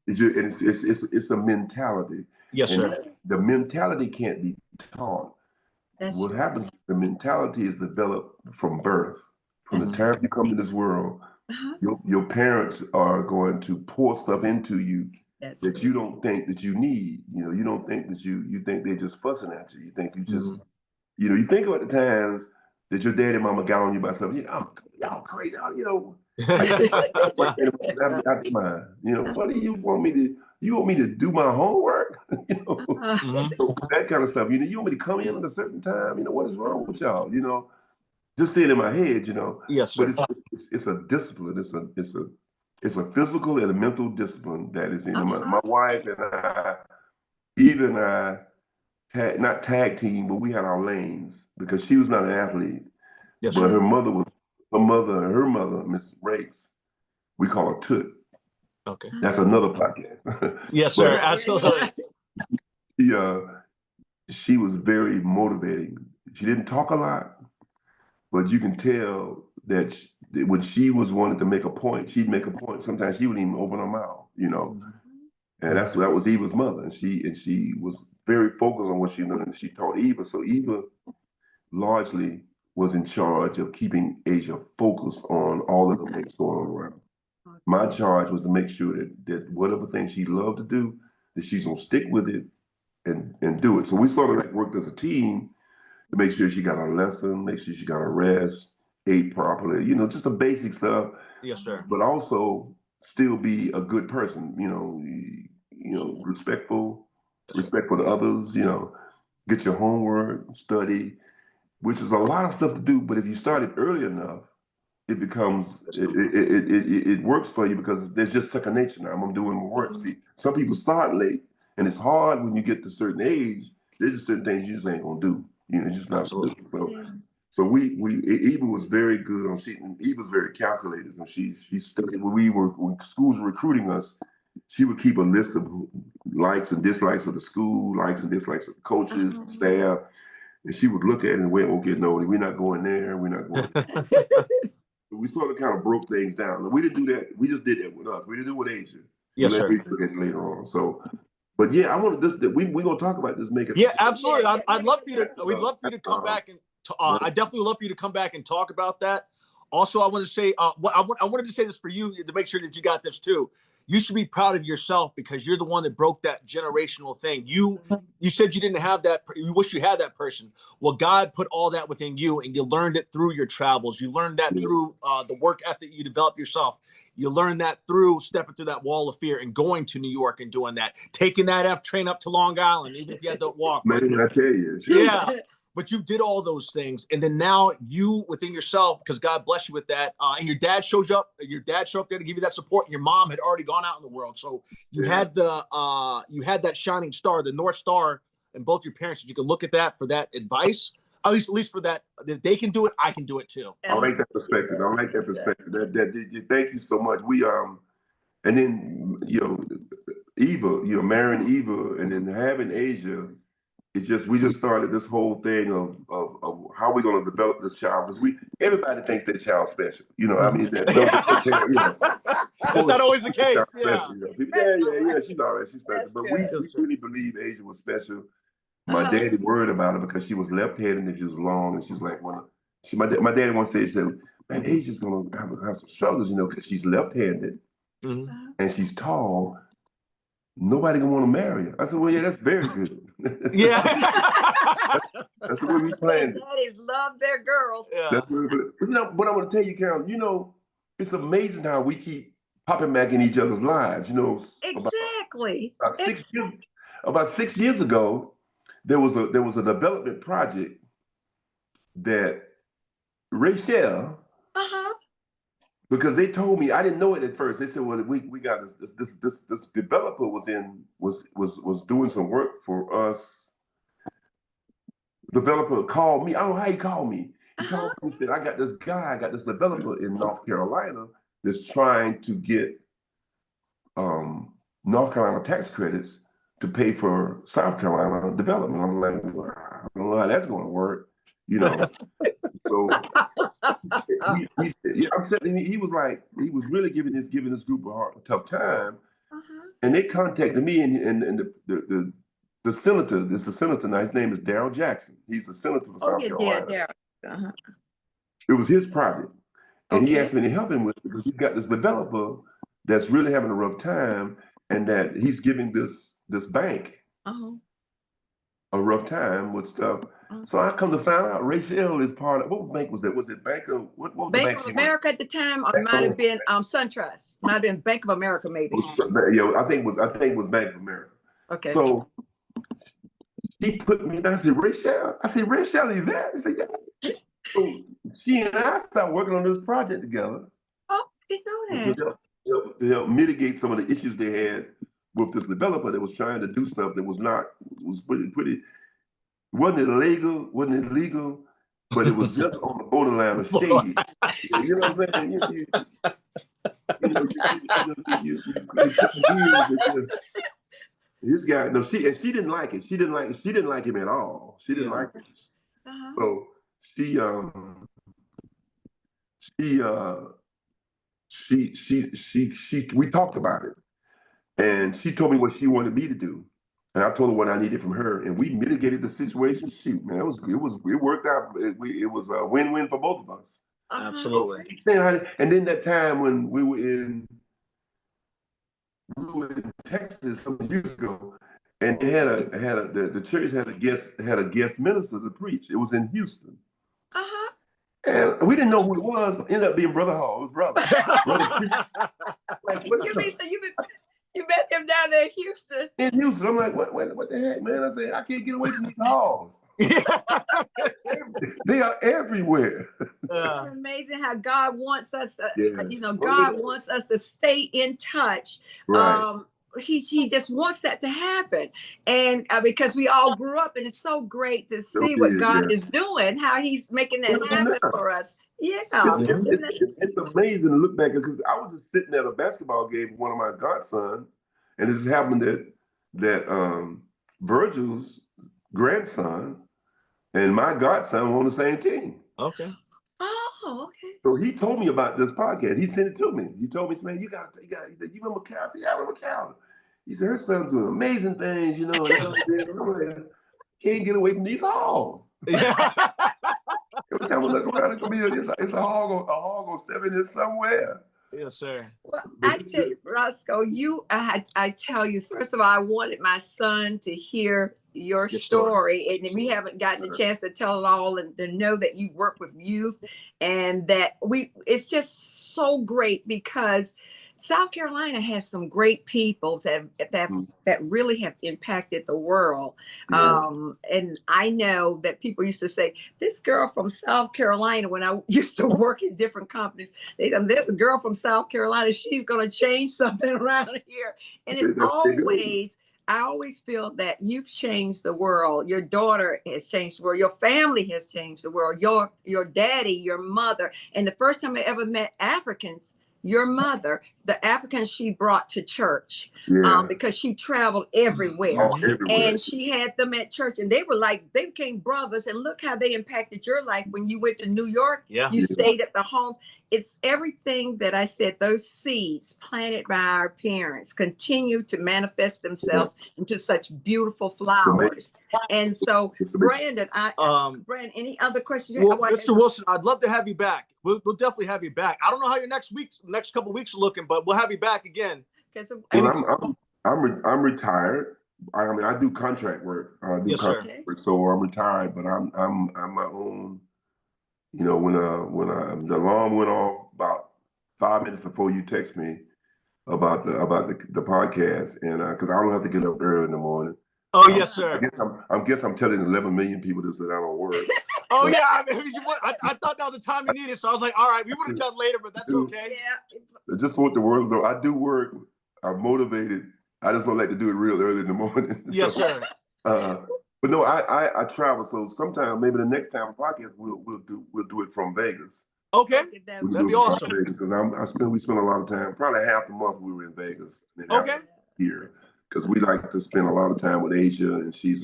It's a mentality. Yes, and sir. The mentality can't be taught. What happens? The mentality is developed from birth. From the time you come to this world, your parents are going to pour stuff into you That's that right. you don't think that you need. You know, you don't think that you think they're just fussing at you. You think you just, you know, you think about the times that your daddy and mama got on you about something. You know, oh, y'all crazy, you know. Out of mind. You know, what do you want me to? You want me to do my homework? You know, so that kind of stuff. You know, you want me to come in at a certain time. You know, what is wrong with y'all? You know, just say it in my head. You know, Yes, but sir. it's a discipline. It's a physical and a mental discipline that is. You know, my wife and I, even I, not tag team, but we had our lanes because she was not an athlete, Yes, but sir. her mother was. Her mother, Miss Rakes, we call her Toot. Okay. That's another podcast. Yes, sir. But Absolutely. she was very motivating. She didn't talk a lot, but you can tell that when she was wanting to make a point, she'd make a point. Sometimes she wouldn't even open her mouth, you know. And that was Eva's mother, and she was very focused on what she learned. And she taught Eva, so Eva largely was in charge of keeping Asia focused on all of the things going on around. My charge was to make sure that whatever thing she loved to do, that she's gonna stick with it and do it. So we sort of like worked as a team to make sure she got her lesson, make sure she got her rest, ate properly, you know, just the basic stuff. Yes, sir. But also still be a good person, you know, respectful to others, you know, get your homework, study, which is a lot of stuff to do. But if you start it early enough, it becomes it works for you because there's just second nature now. I'm doing my work. See, some people start late, and it's hard when you get to a certain age. There's just certain things you just ain't gonna do. You know, it's just not gonna do. So Eva was very good on Eva's very calculated, and she studied when schools were recruiting us. She would keep a list of likes and dislikes of the school, likes and dislikes of the coaches, staff, and she would look at it and went, okay, no, we're not going there. We're not going there. We sort of kind of broke things down. And we didn't do that. We just did that with us. We didn't do it with Asia. Yes, sir. We look at it later on. So, but yeah, I wanted this. We're gonna talk about this. Yeah, absolutely. I'd love for you to. We'd love for you to come back and. I definitely love for you to come back and talk about that. Also, I want to say, I wanted to say this for you to make sure that you got this too. You should be proud of yourself because you're the one that broke that generational thing. You said you didn't have that. You wish you had that person. Well, God put all that within you, and you learned it through your travels. You learned that through the work ethic you developed yourself. You learned that through stepping through that wall of fear and going to New York and doing that, taking that F train up to Long Island, even if you had to walk. Man, I tell you, yeah. But you did all those things, and then now you within yourself, because God bless you with that, and your dad shows up. Your dad showed up there to give you that support, and your mom had already gone out in the world, so you had that shining star, the North Star, in both your parents. That you could look at that for that advice, at least for that. If they can do it, I can do it too. I like that perspective. Thank you so much. And then Eva, marrying Eva, and then having Asia. We just started this whole thing of how we're going to develop this child because everybody thinks their child's special. You know, I mean, that's not always the case. Yeah, she's all right, she's special. But we really believe Asia was special. My daddy worried about her because she was left-handed and she was long, and she's like, my daddy once said, man, Asia's going to have some struggles, because she's left-handed and she's tall. Nobody gonna want to marry her. I said, well, yeah, that's very good. Yeah. That's the way we planned it. Daddies love their girls. Yeah. But I want to tell you, Carol, it's amazing how we keep popping back in each other's lives. Exactly. About 6 years ago, there was a development project that Rachel, because they told me, I didn't know it at first. They said, well, we got this developer was doing some work for us. The developer called me. I don't know how he called me. He called me and said, I got this developer in North Carolina that's trying to get North Carolina tax credits to pay for South Carolina development. I'm like, well, I don't know how that's going to work, So he said, yeah, I'm saying he was really giving this group a tough time, and they contacted me and the senator. There's a senator now. His name is Darrell Jackson. He's a senator for South Carolina. It was his project, and he asked me to help him with it because he's got this developer that's really having a rough time, and that he's giving this bank a rough time with stuff. So I come to find out Rachel is part of, what bank was that? Was it Bank of, what was Bank the bank of she America at the time, or it might have been SunTrust. Might have been Bank of America, maybe. Yeah, I think it was Bank of America. Okay. So he put me, I said, Rachel is that? I said, yeah. So she and I started working on this project together. Oh, I didn't know that. To help mitigate some of the issues they had with this developer that was trying to do stuff that was wasn't illegal, but it was just on the borderline of shady. You know what I'm saying? This guy, no, she didn't like it. She didn't like him at all. She didn't like it. So we talked about it, and she told me what she wanted me to do, and I told her what I needed from her, and we mitigated the situation. Shoot, man, it worked out. It was a win-win for both of us. Absolutely. And then that time when we were in Texas some years ago, and they the church had a guest minister to preach. It was in Houston. And we didn't know who it was. It ended up being Brother Hall. It was brother. Like, you met him down there in Houston. In Houston, I'm like, what the heck, man? I said, I can't get away from these halls. They are everywhere. It's amazing how God wants us. God wants us to stay in touch. Right. He just wants that to happen, and because we all grew up, and it's so great to see what God is doing, how He's making that happen for us. Yeah, it's amazing to look back, because I was just sitting at a basketball game with one of my godsons, and it just happened that Virgil's grandson and my godson were on the same team. Okay. Oh, okay. So he told me about this podcast. He sent it to me. He told me, man, he said, you remember Cal? I said, yeah, I remember Cal. He said, her son's doing amazing things, you know. And can't get away from these halls. Yeah. Every time we look around, it's a hall gonna step in there somewhere. Yes, sir. Well, I tell you, Roscoe, I tell you, first of all, I wanted my son to hear your story, and we haven't gotten a chance to tell it all, and to know that you work with youth, and that it's just so great, because South Carolina has some great people that really have impacted the world. And I know that people used to say, this girl from South Carolina, when I used to work in different companies, there's a girl from South Carolina, she's going to change something around here. And it's I always feel that you've changed the world. Your daughter has changed the world. Your family has changed the world. Your daddy, your mother. And the first time I ever met Africans, your mother, the Africans she brought to church, because she traveled everywhere. And she had them at church, and they became brothers. And look how they impacted your life when you went to New York. You stayed at the home. It's everything that I said, those seeds planted by our parents continue to manifest themselves into such beautiful flowers. And so, Brandon, Brandon, any other questions? Well, Mr. Wilson, I'd love to have you back. We'll definitely have you back. I don't know how your next couple of weeks are looking, but we'll have you back again. Well, I'm retired. I mean, I do contract work. Contract work, so I'm retired. But I'm my own. You know, when the alarm went off about 5 minutes before you text me about the podcast, and because I don't have to get up early in the morning. Oh yes, sir. I guess I'm telling 11 million people this, that I don't work. Oh yeah, I thought that was the time you needed, so I was like, all right, we would have done later, but that's okay. Yeah. Just want the world to know I do work. I'm motivated. I just don't like to do it real early in the morning. Yes, sir. But no, I travel, so sometime maybe the next time a podcast we'll do it from Vegas. Okay, that'd be awesome. Because we spend a lot of time, probably half the month we were in Vegas. Okay. Here, because we like to spend a lot of time with Asia, and she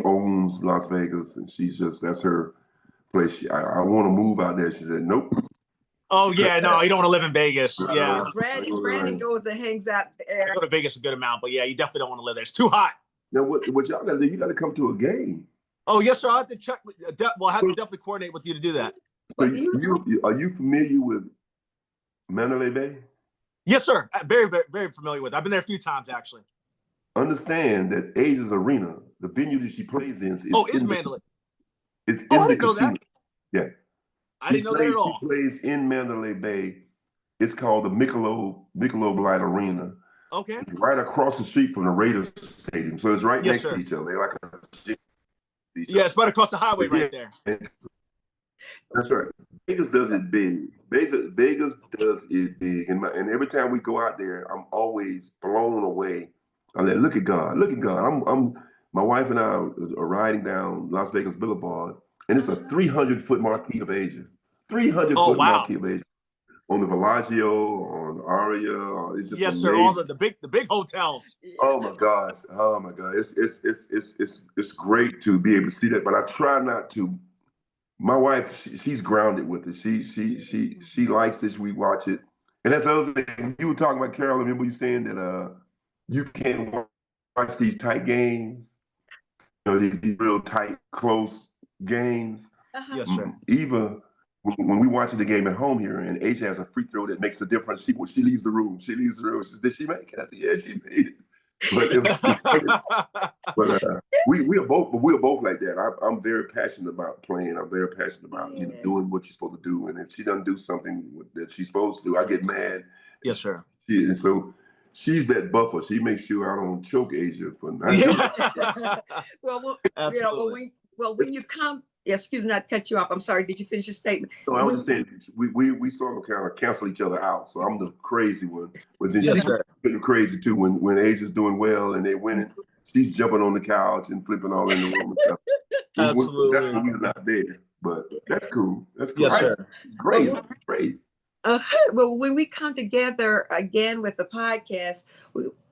owns Las Vegas, and that's her place. I want to move out there. She said, nope. Oh yeah, no, you don't want to live in Vegas. Yeah, Brandon goes and hangs out there. I go to Vegas a good amount, but yeah, you definitely don't want to live there. It's too hot. Now, what y'all got to do? You got to come to a game. Oh yes, sir. I have to check. We'll have to definitely coordinate with you to do that. So are you familiar with Mandalay Bay? Yes, sir. Very, very, very familiar with it. I've been there a few times, actually. Understand that Asia's arena, the venue that she plays in, Is Mandalay. It's Oh, in I the didn't know casino. that. Yeah. I didn't know that at all. She plays in Mandalay Bay. It's called the Michelob Light Arena. Okay. It's right across the street from the Raiders Stadium. So it's right next to each other. They're like it's right across the highway right there. That's right. Vegas does it big. Vegas does it big. And every time we go out there, I'm always blown away. I'm like, look at God. Look at God. My wife and I are riding down Las Vegas Boulevard, and it's a 300-foot marquee of Asia. 300-foot marquee of Asia. On the Bellagio, on Aria. It's just amazing. Sir. All the big hotels. Oh my gosh. Oh my God. It's great to be able to see that, but I try not to. My wife, she's grounded with it. She likes it. We watch it. And that's the other thing. You were talking about, Carol, remember you saying that you can't watch these tight games, these real tight, close games. Uh-huh. Yes, sir. Eva, when we watch the game at home here, and Asia has a free throw that makes the difference. When she leaves the room, she says, "Did she make it?" I said, "Yeah, she made it." But we're both like that. I'm very passionate about playing. I'm very passionate about doing what you're supposed to do. And if she doesn't do something that she's supposed to do, I get mad. Yes, sir. And so she's that buffer. She makes sure I don't choke Asia for not. When you come. Excuse me, not to cut you off. I'm sorry. Did you finish your statement? No, I was just saying we sort of kind of cancel each other out. So I'm the crazy one, but then she's getting crazy too when Asia's doing well and they're winning. She's jumping on the couch and flipping all in the room and stuff. Absolutely. That's when we're not there, but that's cool. That's cool. Yes, sir. It's great. It's great. Well, when we come together again with the podcast,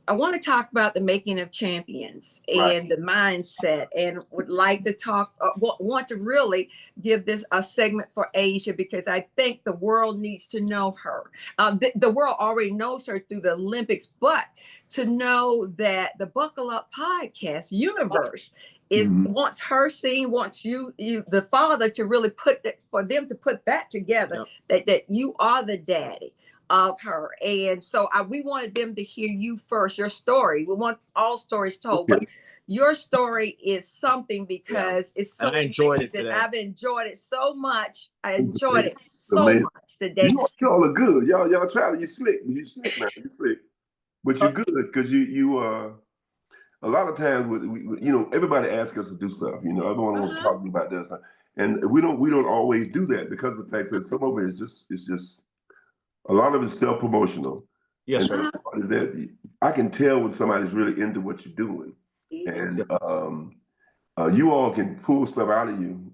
I want to talk about the making of champions and the mindset, and would like to talk, want to really give this a segment for Asia, because I think the world needs to know her. The world already knows her through the Olympics, but to know that the Buckle Up podcast universe wants her seen, wants you, the father, to really for them to put that together, that you are the daddy of her. And so we wanted them to hear you first, your story. We want all stories told, but your story is something, because it's so I enjoyed it today. I've enjoyed it so much. I enjoyed it so much today. Y'all are good. Y'all try to, you slick, man. You slick. But you're good, because you a lot of times everybody asks us to do stuff. Everyone wants to talk to me about this, and we don't always do that, because of the fact that some of it is just a lot of it's self-promotional. Yes, sir. That I can tell when somebody's really into what you're doing, and you all can pull stuff out of you.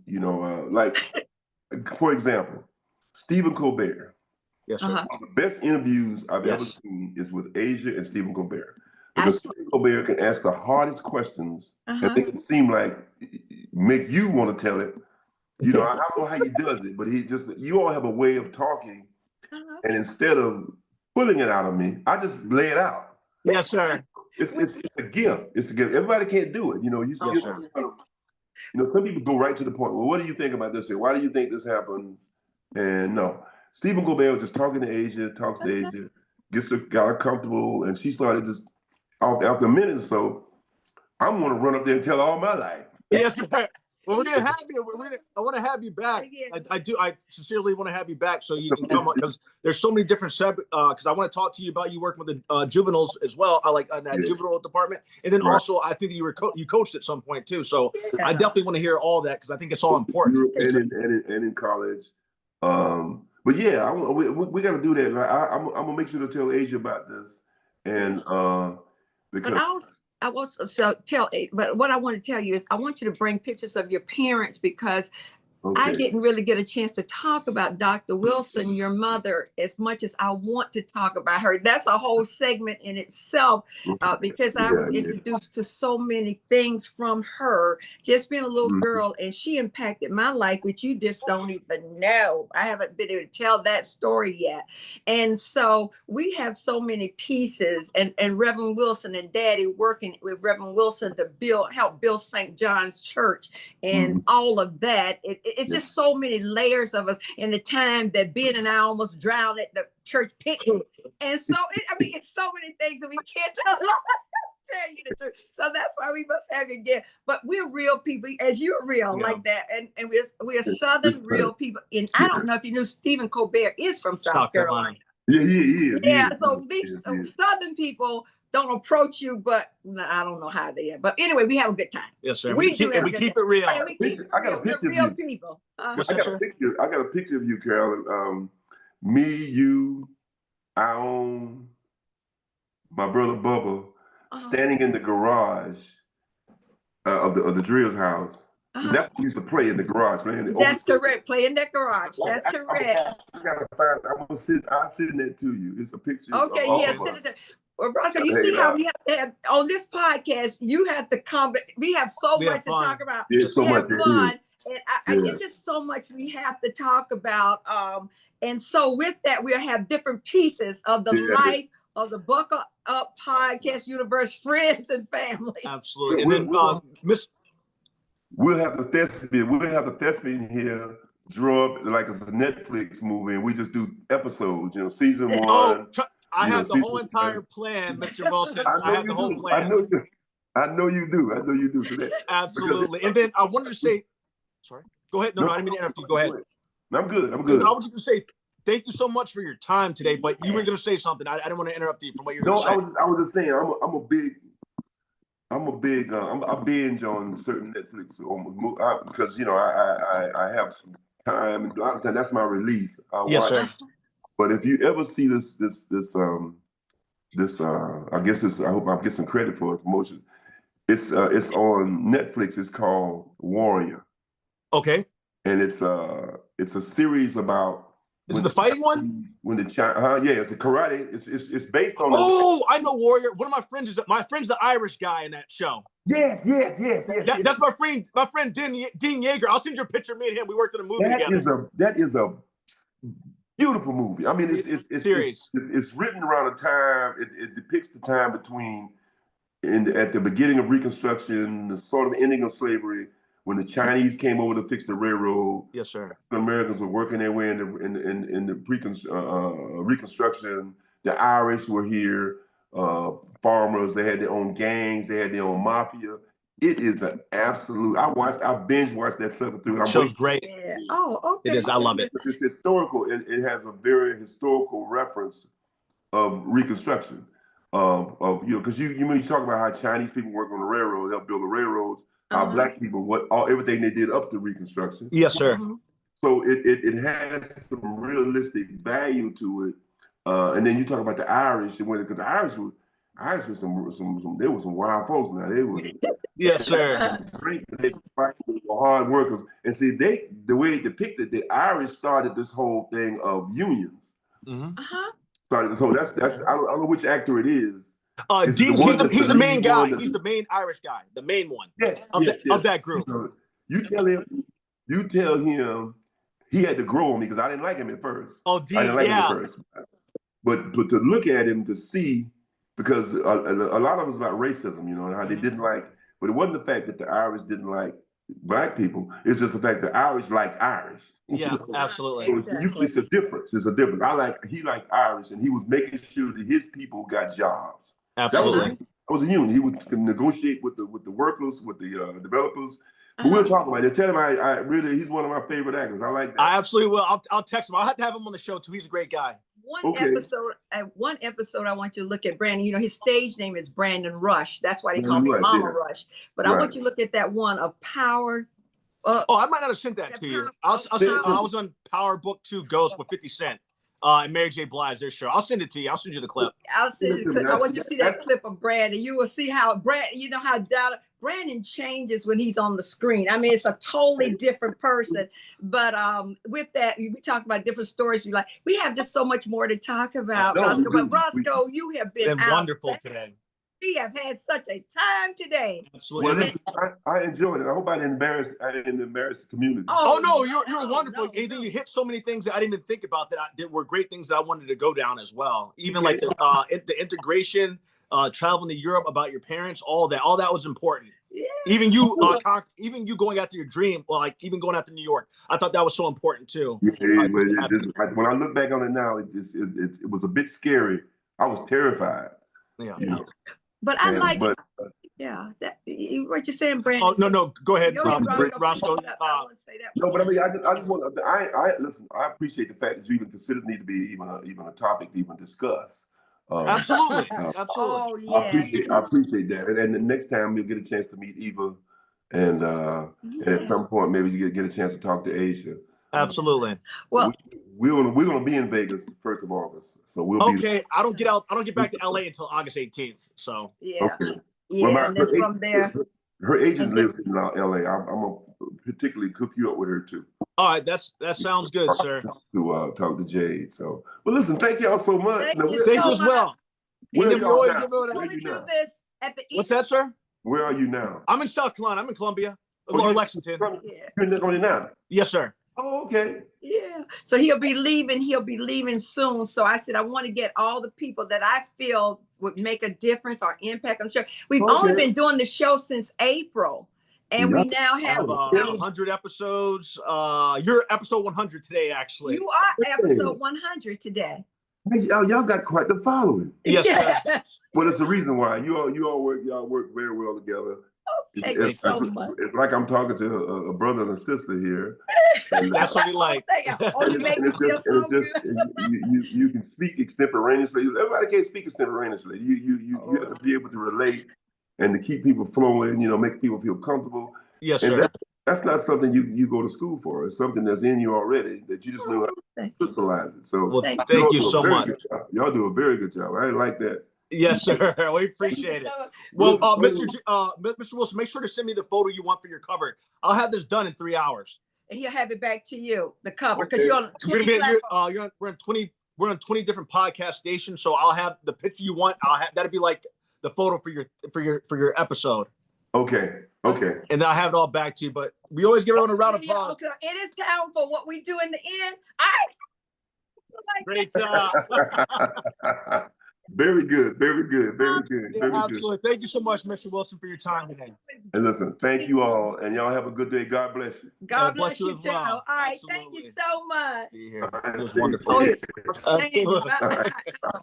Like for example, Stephen Colbert. Yes, sir. The best interviews I've ever seen is with Asia and Stephen Colbert. Because Stephen Colbert can ask the hardest questions, and they can seem like make you want to tell it. I don't know how he does it, but you all have a way of talking. And instead of pulling it out of me, I just lay it out. Yes, sir. It's a gift. It's a gift. Everybody can't do it. Some people go right to the point. Well, what do you think about this? Why do you think this happened? And no, Stephen Colbert was just talking to Asia, got her comfortable, and she started just after a minute or so, I'm gonna run up there and tell her all my life. Yes, sir. Well, we're gonna have you. I want to have you back. I do. I sincerely want to have you back so you can come on, because there's so many different because I want to talk to you about you working with the juveniles as well. I like in that juvenile department, and then also I think you coached at some point too. So I definitely want to hear all that, because I think it's all important. And in college, but yeah, we got to do that. I'm gonna make sure to tell Asia about this, and because. But what I want to tell you is I want you to bring pictures of your parents, because I didn't really get a chance to talk about Dr. Wilson, your mother, as much as I want to talk about her. That's a whole segment in itself, because I was introduced to so many things from her, just being a little girl, and she impacted my life, which you just don't even know. I haven't been able to tell that story yet. And so we have so many pieces, and Reverend Wilson and Daddy working with Reverend Wilson to help build St. John's Church and all of that. it's just so many layers of us. In the time that Ben and I almost drowned at the church picnic, and so it's so many things that we can't tell you the truth. So that's why we must have you again. But we're real people, as you're real like that, and we're Southern real people. And I don't know if you knew Stephen Colbert is from South Carolina. Yeah, he is. Yeah, so these Southern people don't approach you, but I don't know how they are. But anyway, we have a good time. Yes, sir. We keep it real. Yeah, we keep it real. We're real people. I got a picture of you, Carolyn. Me, you, Ione, my brother Bubba, standing in the garage of the Drill's house. That's what we used to play in the garage, man. That's correct. Play in that garage. That's correct. I gotta find. I'm sending that to you. It's a picture. Okay, send it. Well, Roscoe, you see how we have to have on this podcast. You have to come. We have so much to talk about. Yeah, so much fun, and it's just so much we have to talk about. And so with that, we'll have different pieces of the life of the Buckle Up Podcast Universe, friends and family. Absolutely. And then Miss. We'll have the thespian here draw up like it's a Netflix movie, and we just do episodes. Season one. I have the whole entire plan, Mr. Wilson. I have the whole plan. I know you do. For that. Absolutely. And then I wanted to say, sorry. Go ahead. No, I didn't mean to interrupt you. Go ahead. I'm good. I was just going to say, thank you so much for your time today. But you were going to say something. I didn't want to interrupt you from what you were going to say. I was just saying, I binge on certain Netflix because I have some time, and a lot of time that's my release. Yes, sir. But if you ever see this, I guess I hope I get some credit for the promotion. It's on Netflix. It's called Warrior. Okay. And it's a series about. Is it the fighting one? When the it's a karate. It's based on. I know Warrior. One of my friend's the Irish guy in that show. Yes. That's my friend Dean Yeager. I'll send you a picture of me and him. We worked in a movie together. That is a beautiful movie. I mean, it's serious. It's written around a time. It depicts the time between at the beginning of Reconstruction, the sort of ending of slavery, when the Chinese came over to fix the railroad. Yes, sir. The Americans were working their way in the Reconstruction. The Irish were here. Farmers. They had their own gangs. They had their own mafia. It is an absolute. I binge watched that stuff through. That show's great. Yeah. Oh, okay. It is. I love it. It's historical. It has a very historical reference of Reconstruction. Because you talk about how Chinese people work on the railroad, help build the railroads. How Black people, everything they did up to Reconstruction. Yes, sir. So it has some realistic value to it. And then you talk about the Irish, because the Irish were there were some wild folks. Now they were. Yes, sir. They were hard workers, and see the way it depicted the Irish started this whole thing of unions. Started this whole. That's I don't know which actor it is. Dean, he's the main guy. He's the main Irish guy, the main one. Yes, of that group. You tell him he had to grow on me because I didn't like him at first. Oh, Dean, I didn't like him at first. But to look at him to see, because a lot of it was about racism, and how they didn't like. But it wasn't the fact that the Irish didn't like Black people. It's just the fact that Irish like Irish. Yeah, absolutely. So it's a difference. It's a difference. He liked Irish, and he was making sure that his people got jobs. Absolutely. That was a union. He would negotiate with the workers, with the developers. But we'll talk about it. Tell him I really he's one of my favorite actors. I like that. I absolutely will. I'll text him. I'll have to have him on the show too. He's a great guy. One episode, I want you to look at Brandon. His stage name is Brandon Rush. That's why they call me Mama Rush. But I want you to look at that one of Power. I might not have sent that to you. I was on Power Book 2 Ghost with 50 Cent. And Mary J. Blige, their show. I'll send it to you. I'll send you the clip. I'll send you the clip. I want you to see that clip of Brandon. You will see how Brandon changes when he's on the screen. I mean, it's a totally different person. But with that, we talk about different stories. We have just so much more to talk about, Roscoe. But Roscoe, you have been wonderful today. We have had such a time today. Absolutely. Well, I enjoyed it. I hope I didn't embarrass the community. Oh no, you're wonderful. No. You hit so many things that I didn't even think about that were great things that I wanted to go down as well. Even like the integration, traveling to Europe, about your parents, all that was important. Yeah. Even you, even you going after your dream, or like even going after New York. I thought that was so important too. When I look back on it now, it was a bit scary. I was terrified. Yeah. You know? But I like it. Yeah, what you're saying, Brandon. Oh no, go ahead, Roscoe. No, but I mean, I just want to. I listen. I appreciate the fact that you even considered me to be even a topic to even discuss. Absolutely, absolutely. Oh yes. I appreciate that. And the next time you'll get a chance to meet Eva, and at some point maybe you get a chance to talk to Asia. Absolutely. Well, we're gonna be in Vegas 1st of August, so we'll be. Okay, I don't get back to LA until August 18th. So yeah, okay. yeah, Well, and then from there. Her agent lives in LA. I'm gonna particularly hook you up with her too. All right, that sounds good, sir. To talk to Jade. So, well, listen, thank y'all so much. Thank you Thank you as well. Where are y'all now? When we do this at the end. What's that, sir? Where are you now? I'm in South Carolina. I'm in Columbia or Lexington. Yeah. You're in Columbia now? Yes, sir. Oh, okay. Yeah. So he'll be leaving soon. So I said, I want to get all the people that I feel would make a difference or impact on the show. We've only been doing the show since April. And we now have 100 episodes. You're episode 100 today, actually. You are episode 100 today. Y'all got quite the following. Yes, sir. Well, it's the reason why y'all work very well together. Thank you so much. It's like I'm talking to a brother and a sister here. That's what we like. Oh, you make me feel so good. You can speak extemporaneously. Everybody can't speak extemporaneously. You have to be able to relate and to keep people flowing. Make people feel comfortable. Yes, sir. That's not something you go to school for. It's something that's in you already that you just know how to crystallize it. So, well, thank you so much. Y'all do a very good job. I like that. Yes, sir. We appreciate it. Well, Mr. Wilson, make sure to send me the photo you want for your cover. I'll have this done in 3 hours. And he'll have it back to you, the cover, because you're on 20 we're on 20 different podcast stations, so I'll have the picture you want. That'll be like the photo for your episode. Okay. And I'll have it all back to you. But we always give everyone a round of applause. Okay. It is time for what we do in the end. Great job. Very good. Absolutely. Thank you so much, Mr. Wilson, for your time today. And listen, thank you all, and y'all have a good day. God bless you. God bless you too. Well. All right. Absolutely. Thank you so much. Be here. It was wonderful. Oh,